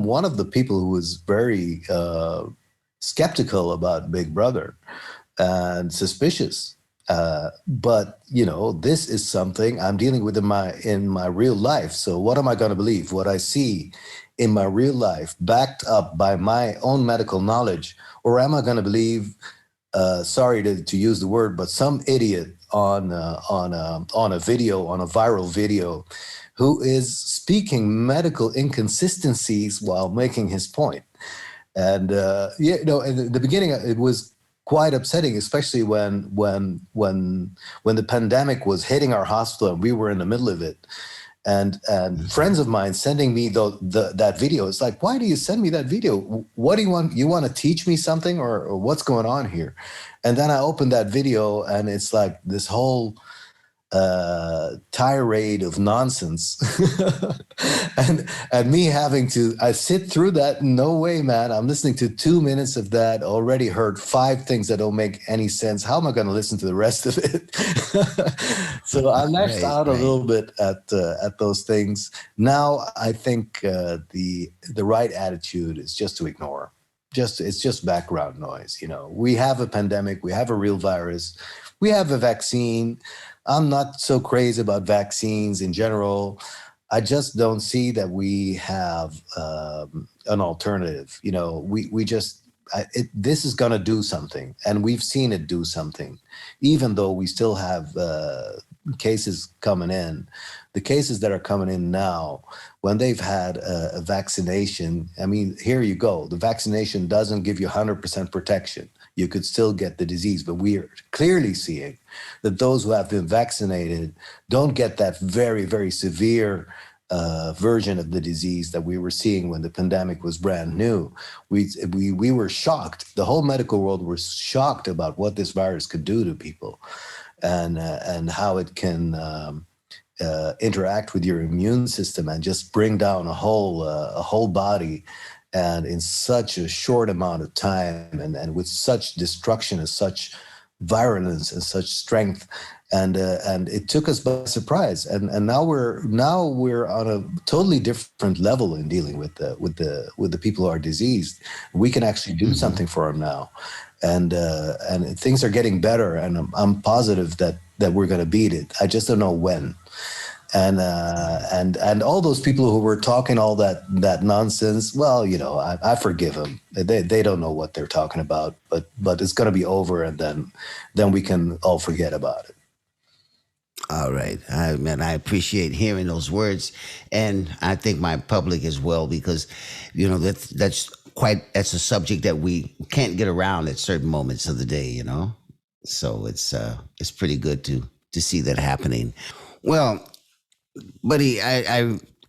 one of the people who was very skeptical about Big Brother and suspicious. But you know, this is something I'm dealing with in my real life. So what am I going to believe? What I see in my real life, backed up by my own medical knowledge, or am I going to believe? Sorry to use the word, but some idiot on a video, on a viral video, who is speaking medical inconsistencies while making his point. And in the beginning, it was quite upsetting, especially when the pandemic was hitting our hospital and we were in the middle of it. And friends of mine sending me that video. It's like, why do you send me that video? What do you want? You want to teach me something, or what's going on here? And then I opened that video, and it's like this whole tirade of nonsense, and me having to, I sit through that. No way, man. I'm listening to 2 minutes of that. Already heard 5 things that don't make any sense. How am I going to listen to the rest of it? So I lashed out a little bit at those things. Now I think the right attitude is just to ignore. It's just background noise. You know, we have a pandemic. We have a real virus. We have a vaccine. I'm not so crazy about vaccines in general. I just don't see that we have an alternative. You know, this is going to do something, and we've seen it do something, even though we still have cases coming in. The cases that are coming in now, when they've had a vaccination, I mean, here you go. The vaccination doesn't give you 100% protection. You could still get the disease, but we are clearly seeing that those who have been vaccinated don't get that very, very severe version of the disease that we were seeing when the pandemic was brand new. We were shocked. The whole medical world was shocked about what this virus could do to people, and how it can interact with your immune system and just bring down a whole body. And in such a short amount of time, and with such destruction and such virulence and such strength, and it took us by surprise. And now we're on a totally different level in dealing with the people who are diseased. We can actually do something for them now, and things are getting better. And I'm positive that we're going to beat it. I just don't know when. And all those people who were talking all that nonsense, well, you know, I forgive them. They don't know what they're talking about, but it's going to be over, and then we can all forget about it. All right. I appreciate hearing those words, and I think my public as well, because, you know, that's a subject that we can't get around at certain moments of the day, you know. So it's pretty good to see that happening. Well, buddy,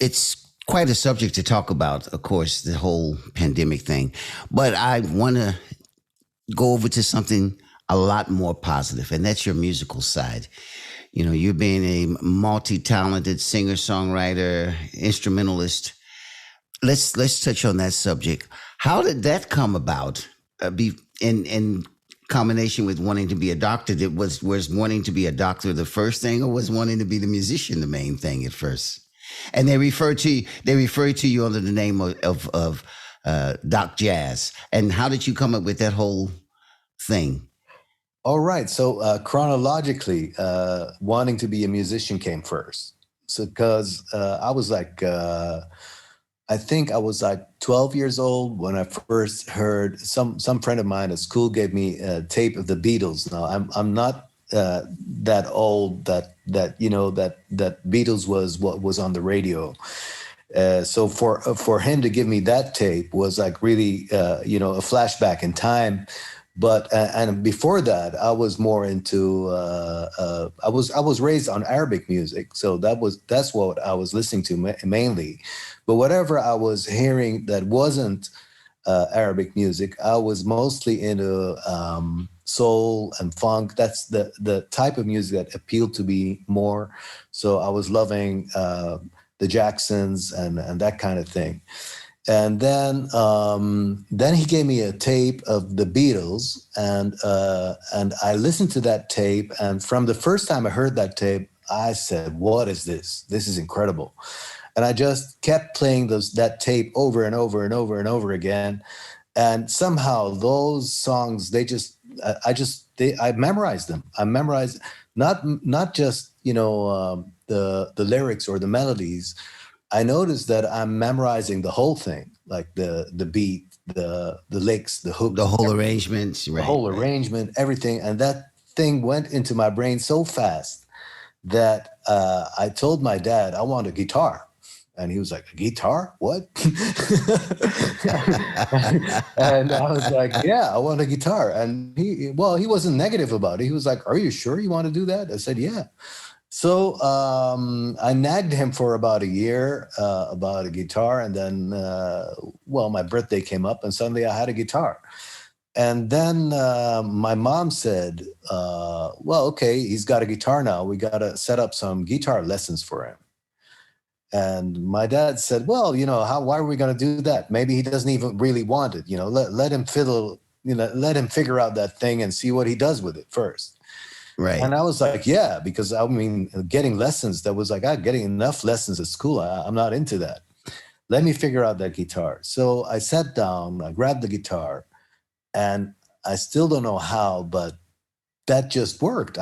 it's quite a subject to talk about, of course, the whole pandemic thing. But I want to go over to something a lot more positive, and that's your musical side. You know, you're being a multi-talented singer-songwriter, instrumentalist. Let's touch on that subject. How did that come about? In combination with wanting to be a doctor, was wanting to be a doctor the first thing, or was wanting to be the musician the main thing at first? And they refer to you under the name of Doc Jazz. And how did you come up with that whole thing? All right. So chronologically, wanting to be a musician came first. So because I was like, I think I was like 12 years old when I first heard some friend of mine at school gave me a tape of the Beatles. Now I'm not that old that you know that Beatles was what was on the radio. So for him to give me that tape was like really you know, a flashback in time. But and before that, I was more into I was raised on Arabic music, so that's what I was listening to mainly. But whatever I was hearing that wasn't Arabic music, I was mostly into soul and funk. That's the type of music that appealed to me more. So I was loving the Jacksons and that kind of thing. And then he gave me a tape of the Beatles, and I listened to that tape. And from the first time I heard that tape, I said, "What is this? This is incredible!" And I just kept playing that tape over and over and over and over again. And somehow those songs, I memorized them. I memorized not just, you know, the lyrics or the melodies. I noticed that I'm memorizing the whole thing, like the beat, the licks, the hook, the whole arrangements, right, the whole arrangement, everything. And that thing went into my brain so fast that I told my dad I want a guitar. And he was like, "A guitar? What?" And I was like, "Yeah, I want a guitar." And he wasn't negative about it. He was like, "Are you sure you want to do that?" I said, "Yeah." So I nagged him for about a year about a guitar, and then, my birthday came up, and suddenly I had a guitar. And then my mom said, okay, he's got a guitar now. We got to set up some guitar lessons for him. And my dad said, well, why are we going to do that? Maybe he doesn't even really want it. Let him fiddle, let him figure out that thing and see what he does with it first. Right. And I was like, yeah, because getting lessons, that was like, getting enough lessons at school. I'm not into that. Let me figure out that guitar. So I sat down, I grabbed the guitar, and I still don't know how, but that just worked.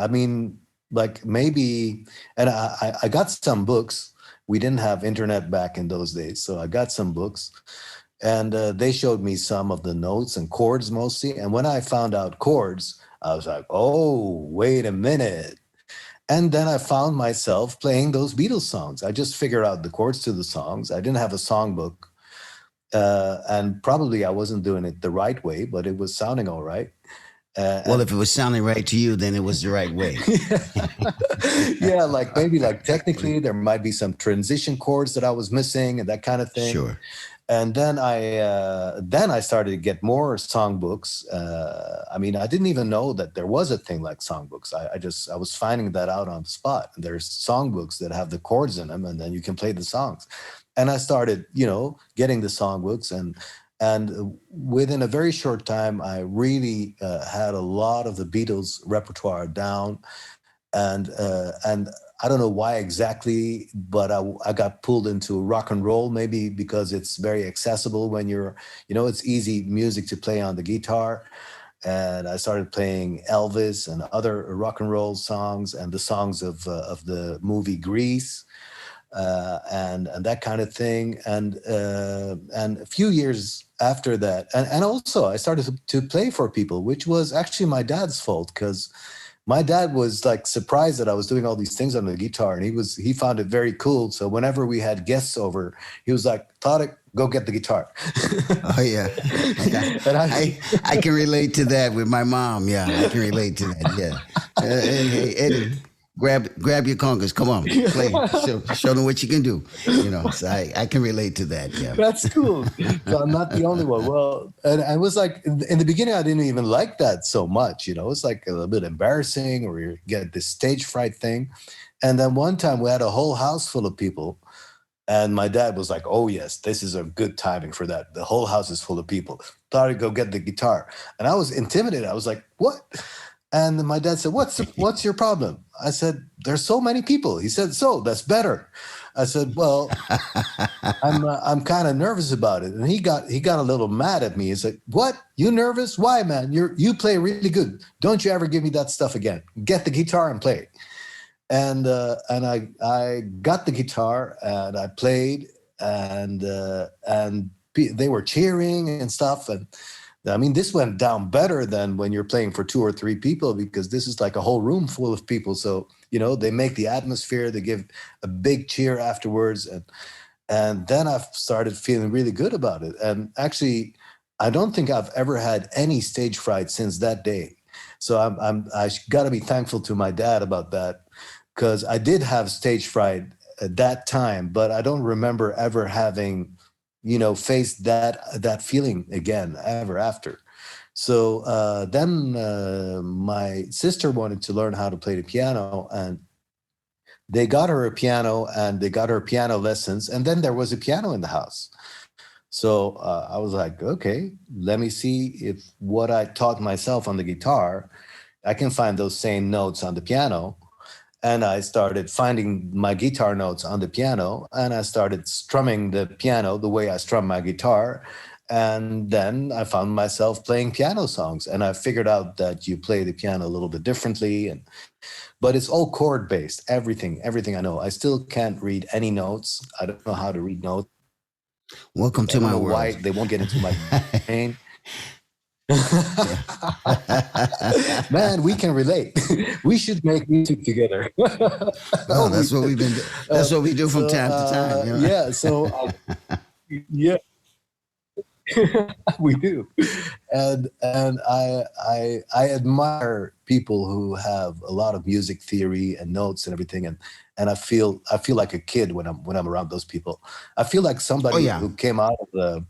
Maybe, and I got some books. We didn't have internet back in those days. So I got some books, and they showed me some of the notes and chords mostly. And when I found out chords, I was like, oh, wait a minute. And then I found myself playing those Beatles songs. I just figured out the chords to the songs. I didn't have a songbook. And probably I wasn't doing it the right way, but it was sounding all right. If it was sounding right to you, then it was the right way. Yeah, maybe technically there might be some transition chords that I was missing and that kind of thing. Sure. And then I started to get more songbooks. I didn't even know that there was a thing like songbooks. I was finding that out on the spot. There's songbooks that have the chords in them, and then you can play the songs. And I started, getting the songbooks, and within a very short time, I really had a lot of the Beatles repertoire down, and I don't know why exactly, but I got pulled into rock and roll, maybe because it's very accessible when it's easy music to play on the guitar. And I started playing Elvis and other rock and roll songs and the songs of the movie Grease, and that kind of thing. And a few years after that, and also I started to play for people, which was actually my dad's fault, because my dad was surprised that I was doing all these things on the guitar, and he found it very cool. So whenever we had guests over, he was like, Tariq, go get the guitar. Oh yeah. And I can relate to that with my mom. Yeah, I can relate to that. Yeah. Hey, Eddie, grab your congas. Come on, play. Show them what you can do. So I can relate to that. Yeah. That's cool. So I'm not the only one. Well, and I was in the beginning, I didn't even like that so much. It's a little bit embarrassing, or you get this stage fright thing. And then one time we had a whole house full of people, and my dad was like, oh yes, this is a good timing for that. The whole house is full of people. Thought I'd go get the guitar. And I was intimidated. I was like, what? And my dad said, what's your problem? I said, there's so many people. He said, so that's better. I said, well, I'm kind of nervous about it. And he got a little mad at me. He said, what? You nervous? Why, man? You play really good. Don't you ever give me that stuff again. Get the guitar and play. And I got the guitar and I played, and they were cheering and stuff. And this went down better than when you're playing for 2 or 3 people, because this is like a whole room full of people. So, they make the atmosphere, they give a big cheer afterwards. And then I started feeling really good about it. And actually, I don't think I've ever had any stage fright since that day. So I got to be thankful to my dad about that, because I did have stage fright at that time, but I don't remember ever having faced that feeling again ever after. So then my sister wanted to learn how to play the piano, and they got her a piano, and they got her piano lessons, and then there was a piano in the house. So I was like, okay, let me see if what I taught myself on the guitar, I can find those same notes on the piano. And I started finding my guitar notes on the piano, and I started strumming the piano the way I strum my guitar. And then I found myself playing piano songs, and I figured out that you play the piano a little bit differently. But it's all chord based, everything I know. I still can't read any notes. I don't know how to read notes. Welcome to my world. Why they won't get into my brain. Man, we can relate. We should make music together. Oh, that's what we've been. That's what we do from time to time. Yeah. So, yeah. We do, and I admire people who have a lot of music theory and notes and everything, and I feel like a kid when I'm around those people. I feel like Oh somebody yeah. who came out of the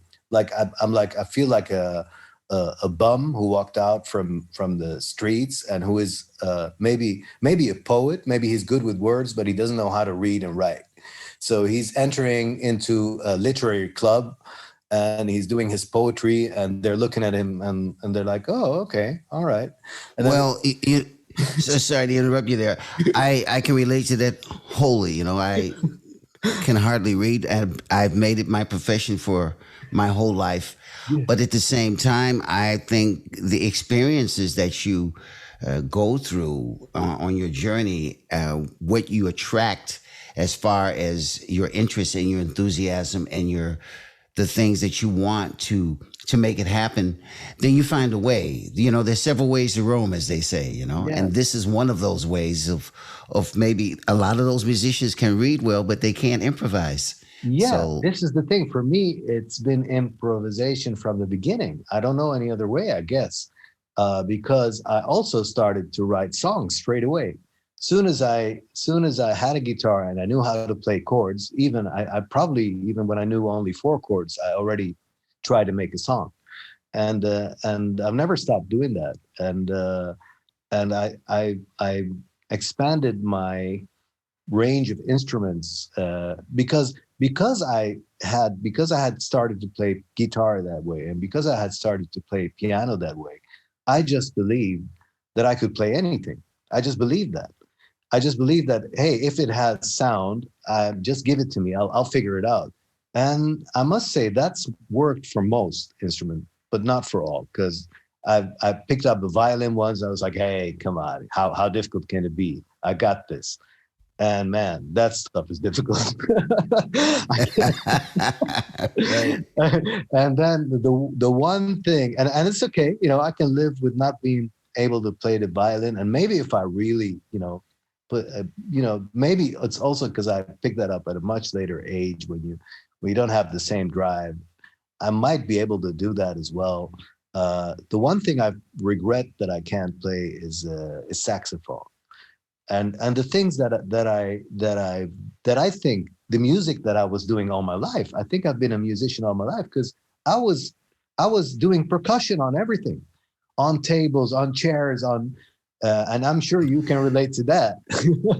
I'm like I feel like a bum who walked out from the streets and who is maybe a poet, maybe he's good with words, but he doesn't know how to read and write. So he's entering into a literary club and he's doing his poetry and they're looking at him and they're like, oh, okay, all right. And then Well, so sorry to interrupt you there. I can relate to that wholly. I can hardly read. I've made it my profession for my whole life. yeah, But at the same time, I think the experiences that you go through on your journey, what you attract as far as your interest and your enthusiasm and the things that you want to make it happen, then you find a way. There's several ways to Rome, as they say. yeah, And this is one of those ways of maybe a lot of those musicians can read well, but they can't improvise. yeah, So this is the thing. For me, it's been improvisation from the beginning. I don't know any other way, I guess, because I also started to write songs straight away. Soon as I had a guitar and I knew how to play chords, even I probably even when I knew only four chords, I already tried to make a song, and I've never stopped doing that. And I expanded my range of instruments because I had started to play guitar that way, and because I had started to play piano that way. I just believed that I could play anything. I just believed that. I just believe that, hey, if it has sound, just give it to me. I'll figure it out. And I must say that's worked for most instruments, but not for all. Because I picked up the violin once. I was like, hey, come on, how difficult can it be? I got this. And man, that stuff is difficult. right. And then the one thing, and it's okay, I can live with not being able to play the violin. And maybe if I really, but maybe it's also because I picked that up at a much later age when you don't have the same drive. I might be able to do that as well. The one thing I regret that I can't play is saxophone. And the things that I think the music that I was doing all my life. I think I've been a musician all my life because I was doing percussion on everything, on tables, on chairs, and I'm sure you can relate to that.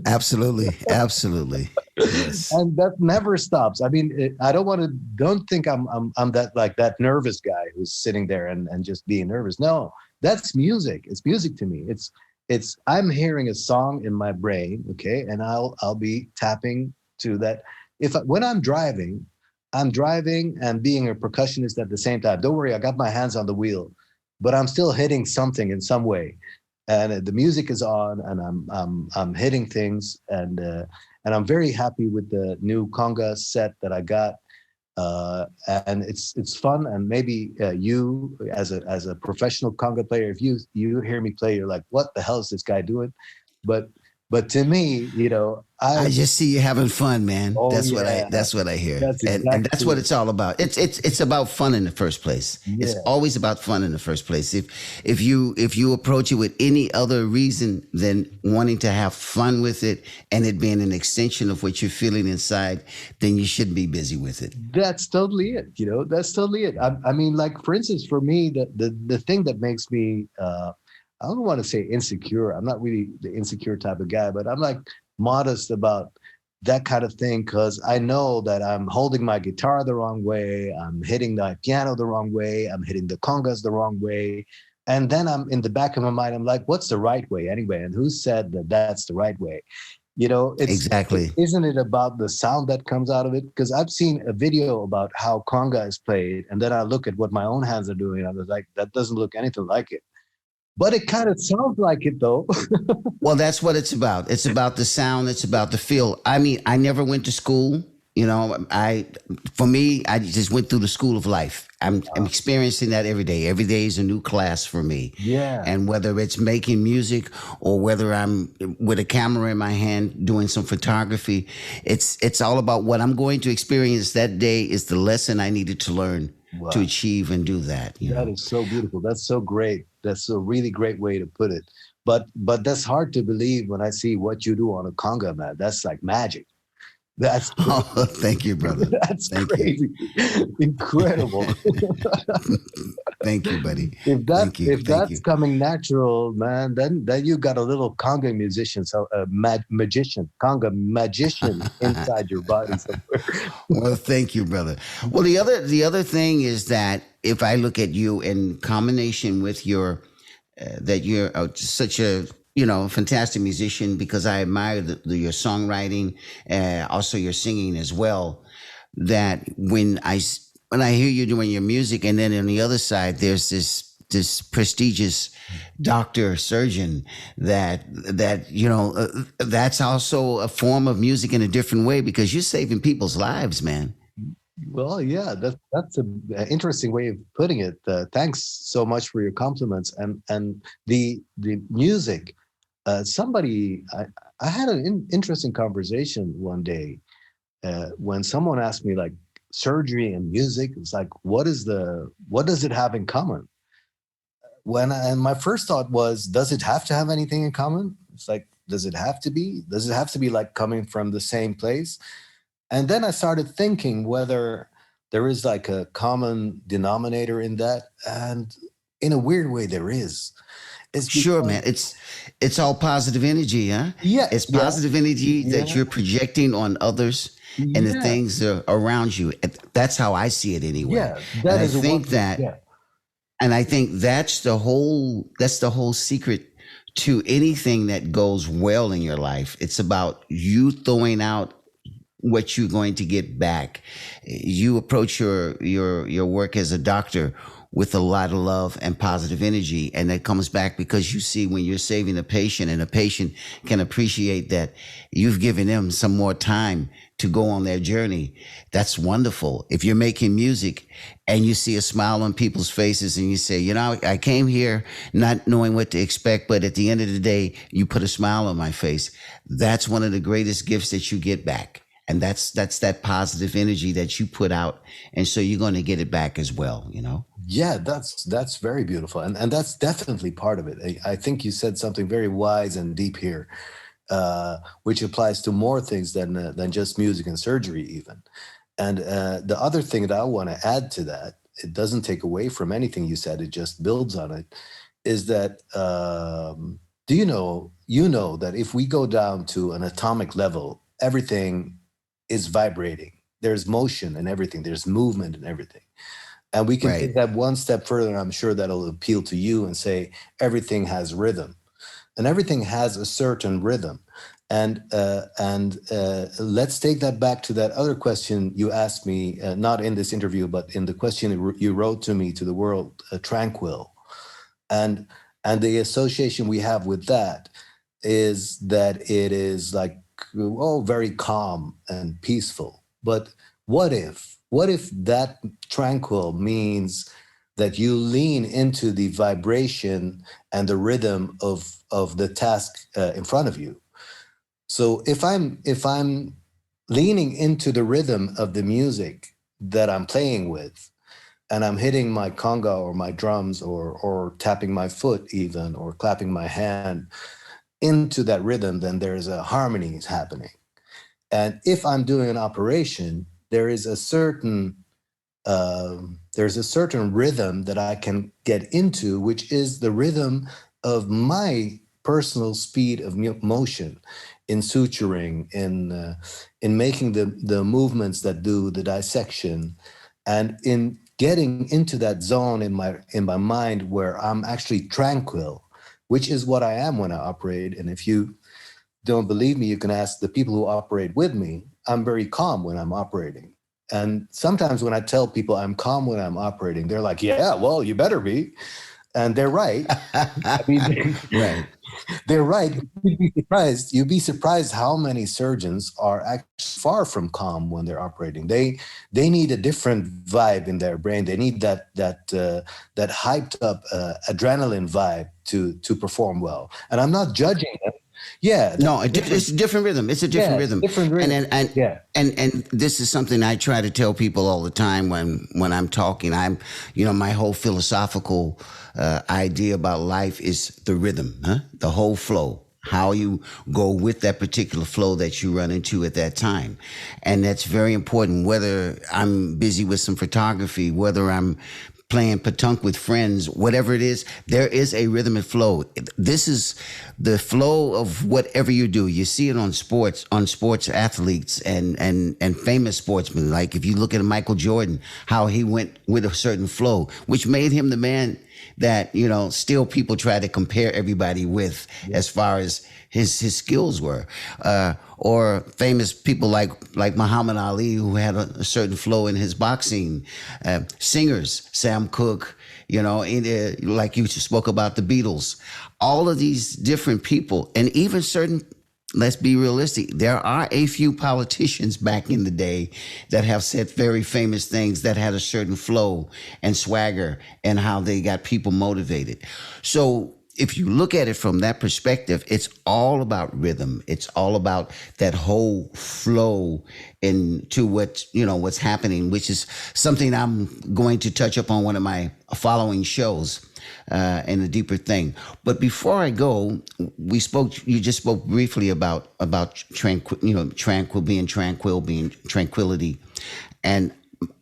Absolutely. Absolutely. Yes. And that never stops. I mean, I don't think I'm that like that nervous guy who's sitting there and just being nervous. No, that's music. It's music to me. It's I'm hearing a song in my brain, okay, and I'll be tapping to that. When I'm driving and being a percussionist at the same time. Don't worry, I got my hands on the wheel, but I'm still hitting something in some way, and the music is on, and I'm hitting things, and I'm very happy with the new conga set that I got. And it's fun, and maybe you as a professional conga player, if you hear me play, you're like, what the hell is this guy doing? But to me, I just see you having fun, man. oh That's yeah, what I hear. that's And that's exactly what it. it's all about. It's about fun in the first place. It's Yeah, always about fun in the first place. If you approach it with any other reason than wanting to have fun with it and it being an extension of what you're feeling inside, then you shouldn't be busy with it. that's totally it. That's totally it. I mean, like for instance, for me, the thing that makes me I don't want to say insecure. I'm not really the insecure type of guy, but I'm like modest about that kind of thing because I know that I'm holding my guitar the wrong way, I'm hitting the piano the wrong way, I'm hitting the congas the wrong way. And then I'm in the back of my mind, I'm like, what's the right way anyway? And who said that that's the right way? Exactly. Isn't it about the sound that comes out of it? Because I've seen a video about how conga is played, and then I look at what my own hands are doing, and I was like, that doesn't look anything like it. But it kind of sounds like it though. Well, that's what it's about. It's about the sound. It's about the feel. I mean, I never went to school. For me, I just went through the school of life. I'm experiencing that every day. Every day is a new class for me. Yeah. And whether it's making music or whether I'm with a camera in my hand doing some photography, it's all about what I'm going to experience that day is the lesson I needed to learn to achieve and do that. That is so beautiful. That's so great. That's a really great way to put it. But that's hard to believe when I see what you do on a conga, man. That's like magic. That's oh, thank you, brother. That's thank crazy. Incredible. Thank you, buddy. If that's coming natural, man, then you got a little conga musician, so a magician, conga magician inside your body somewhere. Well, thank you, brother. Well, the other thing is that if I look at you in combination with your that you're such a fantastic musician, because I admire your songwriting, also your singing as well. That when I hear you doing your music, and then on the other side, there's this prestigious doctor surgeon that that's also a form of music in a different way, because you're saving people's lives, man. Well, yeah, that's an interesting way of putting it. Thanks so much for your compliments and the music. I had an interesting conversation one day when someone asked me, like, surgery and music. It's like, what does it have in common? And my first thought was, does it have to have anything in common? It's like, does it have to be like coming from the same place? And then I started thinking whether there is like a common denominator in that. And in a weird way, there is. Sure, man. It's all positive energy, huh? Yeah. It's positive energy that you're projecting on others and the things that are around you. That's how I see it anyway. Yeah. And I think that's the whole secret to anything that goes well in your life. It's about you throwing out what you're going to get back. You approach your work as a doctor with a lot of love and positive energy, and that comes back because you see when you're saving a patient, and a patient can appreciate that you've given them some more time to go on their journey. That's wonderful. If you're making music and you see a smile on people's faces and you say, I came here not knowing what to expect, but at the end of the day, you put a smile on my face. That's one of the greatest gifts that you get back. And that's that positive energy that you put out. And so you're going to get it back as well, Yeah, that's very beautiful. And that's definitely part of it. I think you said something very wise and deep here, which applies to more things than just music and surgery even. And the other thing that I want to add to that, it doesn't take away from anything you said, it just builds on it, is that do you know that if we go down to an atomic level, everything is vibrating. There's motion and everything. There's movement and everything. And we can take that one step further, and I'm sure that'll appeal to you, and say everything has rhythm. And everything has a certain rhythm. And let's take that back to that other question you asked me, not in this interview, but in the question you wrote to me, to the world, tranquil. And the association we have with that is that it is like, very calm and peaceful. But what if that tranquil means that you lean into the vibration and the rhythm of the task in front of you? So if I'm leaning into the rhythm of the music that I'm playing with, and I'm hitting my conga or my drums or tapping my foot even, or clapping my hand into that rhythm, then there's a harmony happening. And if I'm doing an operation, there is a certain rhythm that I can get into, which is the rhythm of my personal speed of motion in suturing, in making the movements that do the dissection, and in getting into that zone in my mind where I'm actually tranquil, which is what I am when I operate. And if you don't believe me, you can ask the people who operate with me. I'm very calm when I'm operating. And sometimes when I tell people I'm calm when I'm operating, they're like, yeah, well, you better be. And they're right. I mean, right. They're right. You'd be surprised how many surgeons are actually far from calm when they're operating. They need a different vibe in their brain. They need that hyped up adrenaline vibe to perform well. And I'm not judging them. Yeah. No, it's a different rhythm. It's a different rhythm. Different rhythm. And this is something I try to tell people all the time when I'm talking. My whole philosophical idea about life is the rhythm, the whole flow. How you go with that particular flow that you run into at that time. And that's very important, whether I'm busy with some photography, whether I'm playing petanque with friends, whatever it is, there is a rhythm and flow. This is the flow of whatever you do. You see it on sports athletes and famous sportsmen. Like if you look at Michael Jordan, how he went with a certain flow, which made him the man that, still people try to compare everybody with as far as his skills were. Or famous people like Muhammad Ali, who had a certain flow in his boxing. Singers, Sam Cooke, like you spoke about the Beatles. All of these different people, and even certain, let's be realistic, there are a few politicians back in the day that have said very famous things that had a certain flow and swagger and how they got people motivated. So if you look at it from that perspective, it's all about rhythm. It's all about that whole flow into what's happening, which is something I'm going to touch up on one of my following shows. And a deeper thing. But before I go, you just spoke briefly about being tranquility. And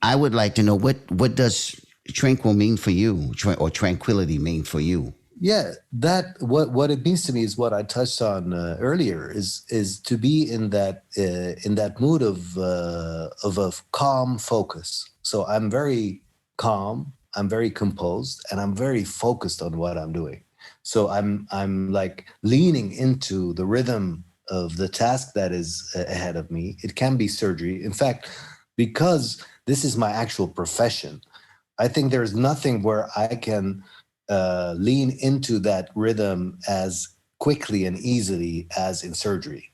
I would like to know what does tranquil mean for you, or tranquility mean for you? Yeah, that what it means to me is what I touched on earlier, is to be in that mood of a calm focus. So I'm very calm, I'm very composed, and I'm very focused on what I'm doing. So I'm like leaning into the rhythm of the task that is ahead of me. It can be surgery. In fact, because this is my actual profession, I think there's nothing where I can lean into that rhythm as quickly and easily as in surgery.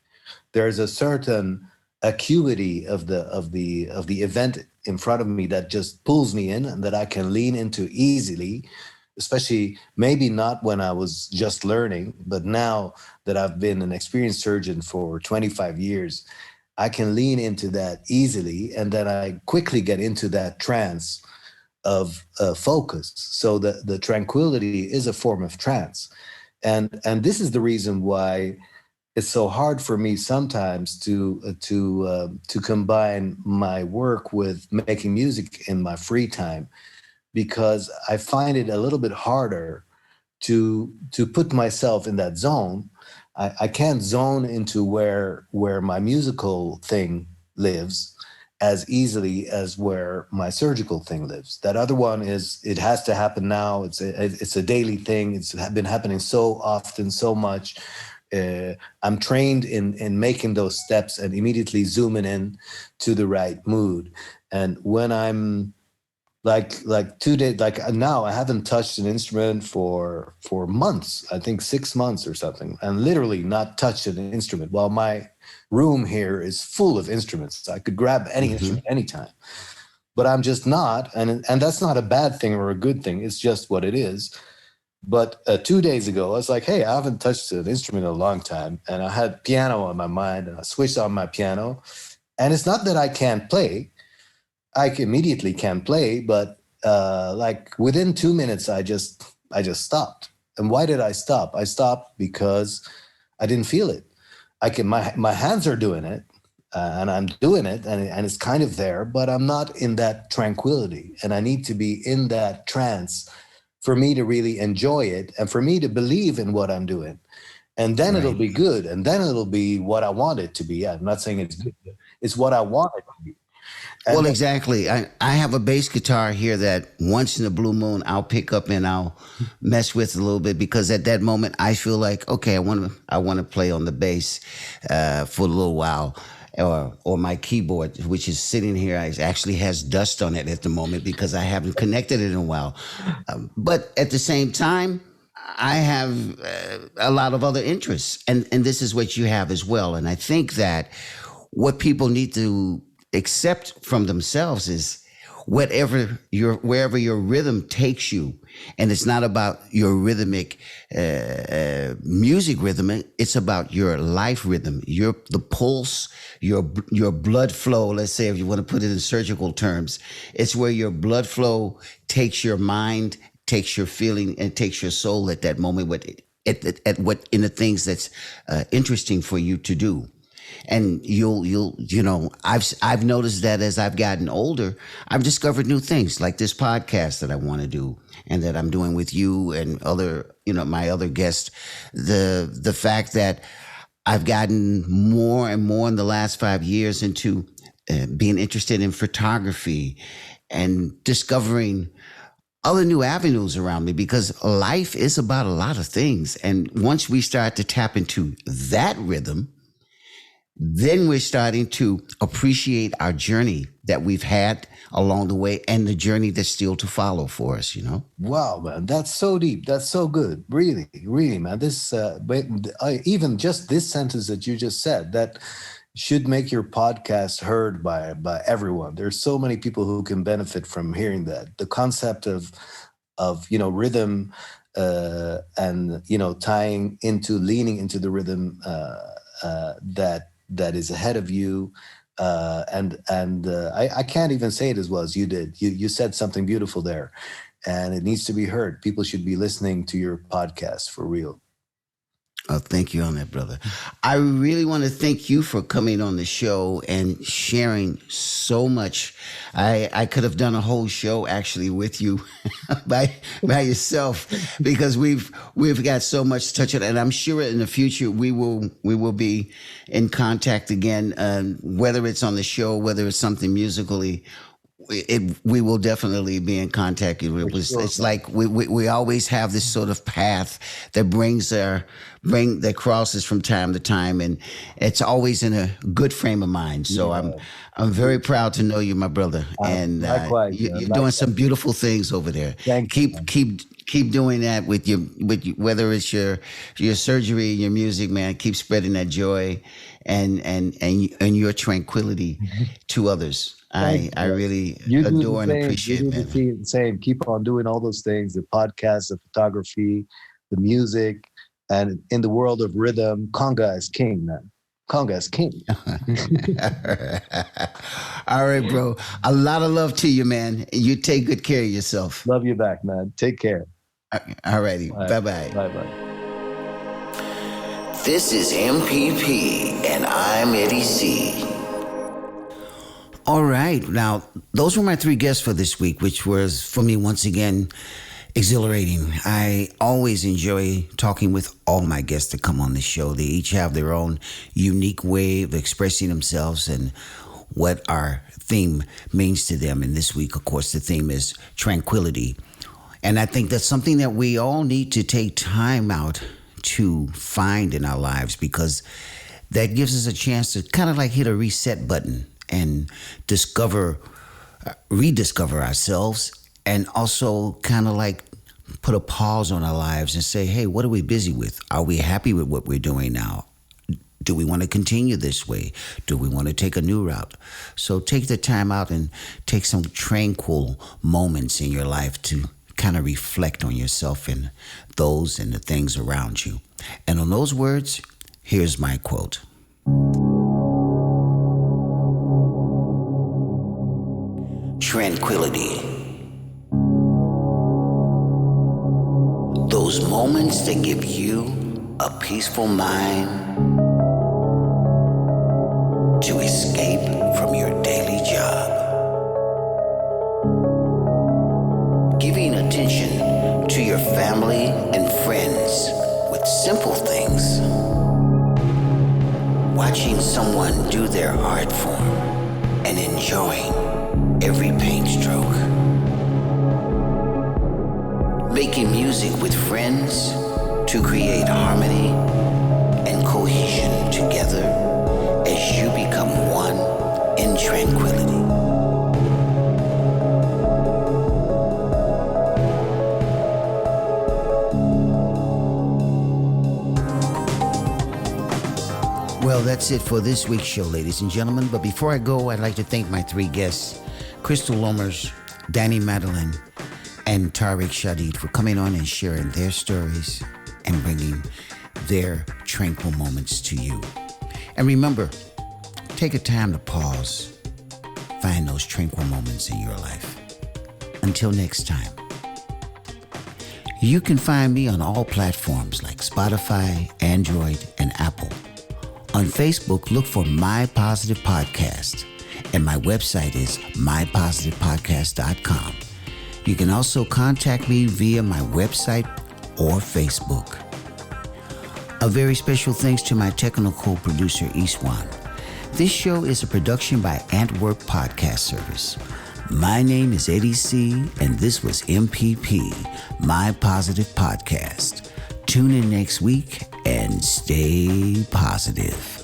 There's a certain acuity of the event in front of me that just pulls me in and that I can lean into easily, especially maybe not when I was just learning, but now that I've been an experienced surgeon for 25 years, I can lean into that easily, and then I quickly get into that trance of focus. So the tranquility is a form of trance. And this is the reason why it's so hard for me sometimes to combine my work with making music in my free time, because I find it a little bit harder to put myself in that zone. I can't zone into where my musical thing lives as easily as where my surgical thing lives. That other one it has to happen now. It's a daily thing. It's been happening so often, so much. I'm trained in making those steps and immediately zooming in to the right mood. And when I'm like 2 days, like now I haven't touched an instrument for months, I think 6 months or something, and literally not touched an instrument, while my room here is full of instruments. I could grab any instrument anytime, but I'm just not. And that's not a bad thing or a good thing. It's just what it is. But 2 days ago, I was like, hey, I haven't touched an instrument in a long time. And I had piano on my mind, and I switched on my piano. And it's not that I can't play. I immediately can play, but like within 2 minutes, I just stopped. And why did I stop? I stopped because I didn't feel it. My hands are doing it, and I'm doing it, and it's kind of there, but I'm not in that tranquility. And I need to be in that trance for me to really enjoy it and for me to believe in what I'm doing. And then it'll be good. And then it'll be what I want it to be. I'm not saying it's good. It's what I want it to be. And well, exactly. I have a bass guitar here that once in a blue moon I'll pick up and I'll mess with a little bit, because at that moment I feel like, okay, I want to play on the bass for a little while, or my keyboard, which is sitting here, actually has dust on it at the moment because I haven't connected it in a while. But at the same time, I have a lot of other interests, and this is what you have as well. And I think that what people need to accept from themselves is wherever your rhythm takes you. And it's not about your rhythmic music rhythm. It's about your life rhythm, the pulse, your blood flow. Let's say, if you want to put it in surgical terms, it's where your blood flow takes your mind, takes your feeling, and takes your soul at that moment. At what in the things that's interesting for you to do. And I've noticed that as I've gotten older, I've discovered new things like this podcast that I want to do and that I'm doing with you and other, my other guests. The fact that I've gotten more and more in the last 5 years into being interested in photography and discovering other new avenues around me, because life is about a lot of things. And once we start to tap into that rhythm, then we're starting to appreciate our journey that we've had along the way and the journey that's still to follow for us, Wow, man, that's so deep. That's so good. Really, really, man. This, even just this sentence that you just said, that should make your podcast heard by everyone. There's so many people who can benefit from hearing that. The concept of rhythm and leaning into the rhythm that is ahead of you, and I can't even say it as well as you did. You said something beautiful there, and it needs to be heard. People should be listening to your podcast for real. Oh, thank you on that, brother. I really want to thank you for coming on the show and sharing so much. I could have done a whole show actually with you by yourself, because we've got so much to touch on, and I'm sure in the future we will be in contact again, whether it's on the show, whether it's something musically. We will definitely be in contact. It's like we always have this sort of path that that crosses from time to time, and it's always in a good frame of mind. So yeah. I'm very proud to know you, my brother, and likewise, you're doing some beautiful things over there. Keep doing that with whether it's your surgery, your music, man. Keep spreading that joy and your tranquility to others. I really adore and appreciate it. The same. Keep on doing all those things, the podcast, the photography, the music, and in the world of rhythm, conga is king, man. Conga is king. All right, bro. A lot of love to you, man. You take good care of yourself. Love you back, man. Take care. All righty. Bye-bye. Bye-bye. This is MPP, and I'm Eddie C. All right. Now, those were my 3 guests for this week, which was, for me, once again, exhilarating. I always enjoy talking with all my guests that come on the show. They each have their own unique way of expressing themselves and what our theme means to them. And this week, of course, the theme is tranquility. And I think that's something that we all need to take time out to find in our lives, because that gives us a chance to kind of like hit a reset button and rediscover ourselves, and also kind of like put a pause on our lives and say, hey, what are we busy with? Are we happy with what we're doing now? Do we want to continue this way? Do we want to take a new route? So take the time out and take some tranquil moments in your life to kind of reflect on yourself and those and the things around you. And on those words, here's my quote. Tranquility. Those moments that give you a peaceful mind to escape from your daily job. Giving attention to your family and friends with simple things. Watching someone do their art form and enjoying every paint stroke. Making music with friends to create harmony and cohesion together as you become one in tranquility. Well, that's it for this week's show, ladies and gentlemen. But before I go, I'd like to thank my 3 guests, Christel Lommers, Maddelein and Tariq Shadid for coming on and sharing their stories and bringing their tranquil moments to you. And remember, take a time to pause, find those tranquil moments in your life. Until next time. You can find me on all platforms like Spotify, Android, and Apple. On Facebook, look for My Positive Podcast, and my website is mypositivepodcast.com. You can also contact me via my website or Facebook. A very special thanks to my technical producer, Iswan. This show is a production by Antwerp Podcast Service. My name is Eddie C., and this was MPP, My Positive Podcast. Tune in next week and stay positive.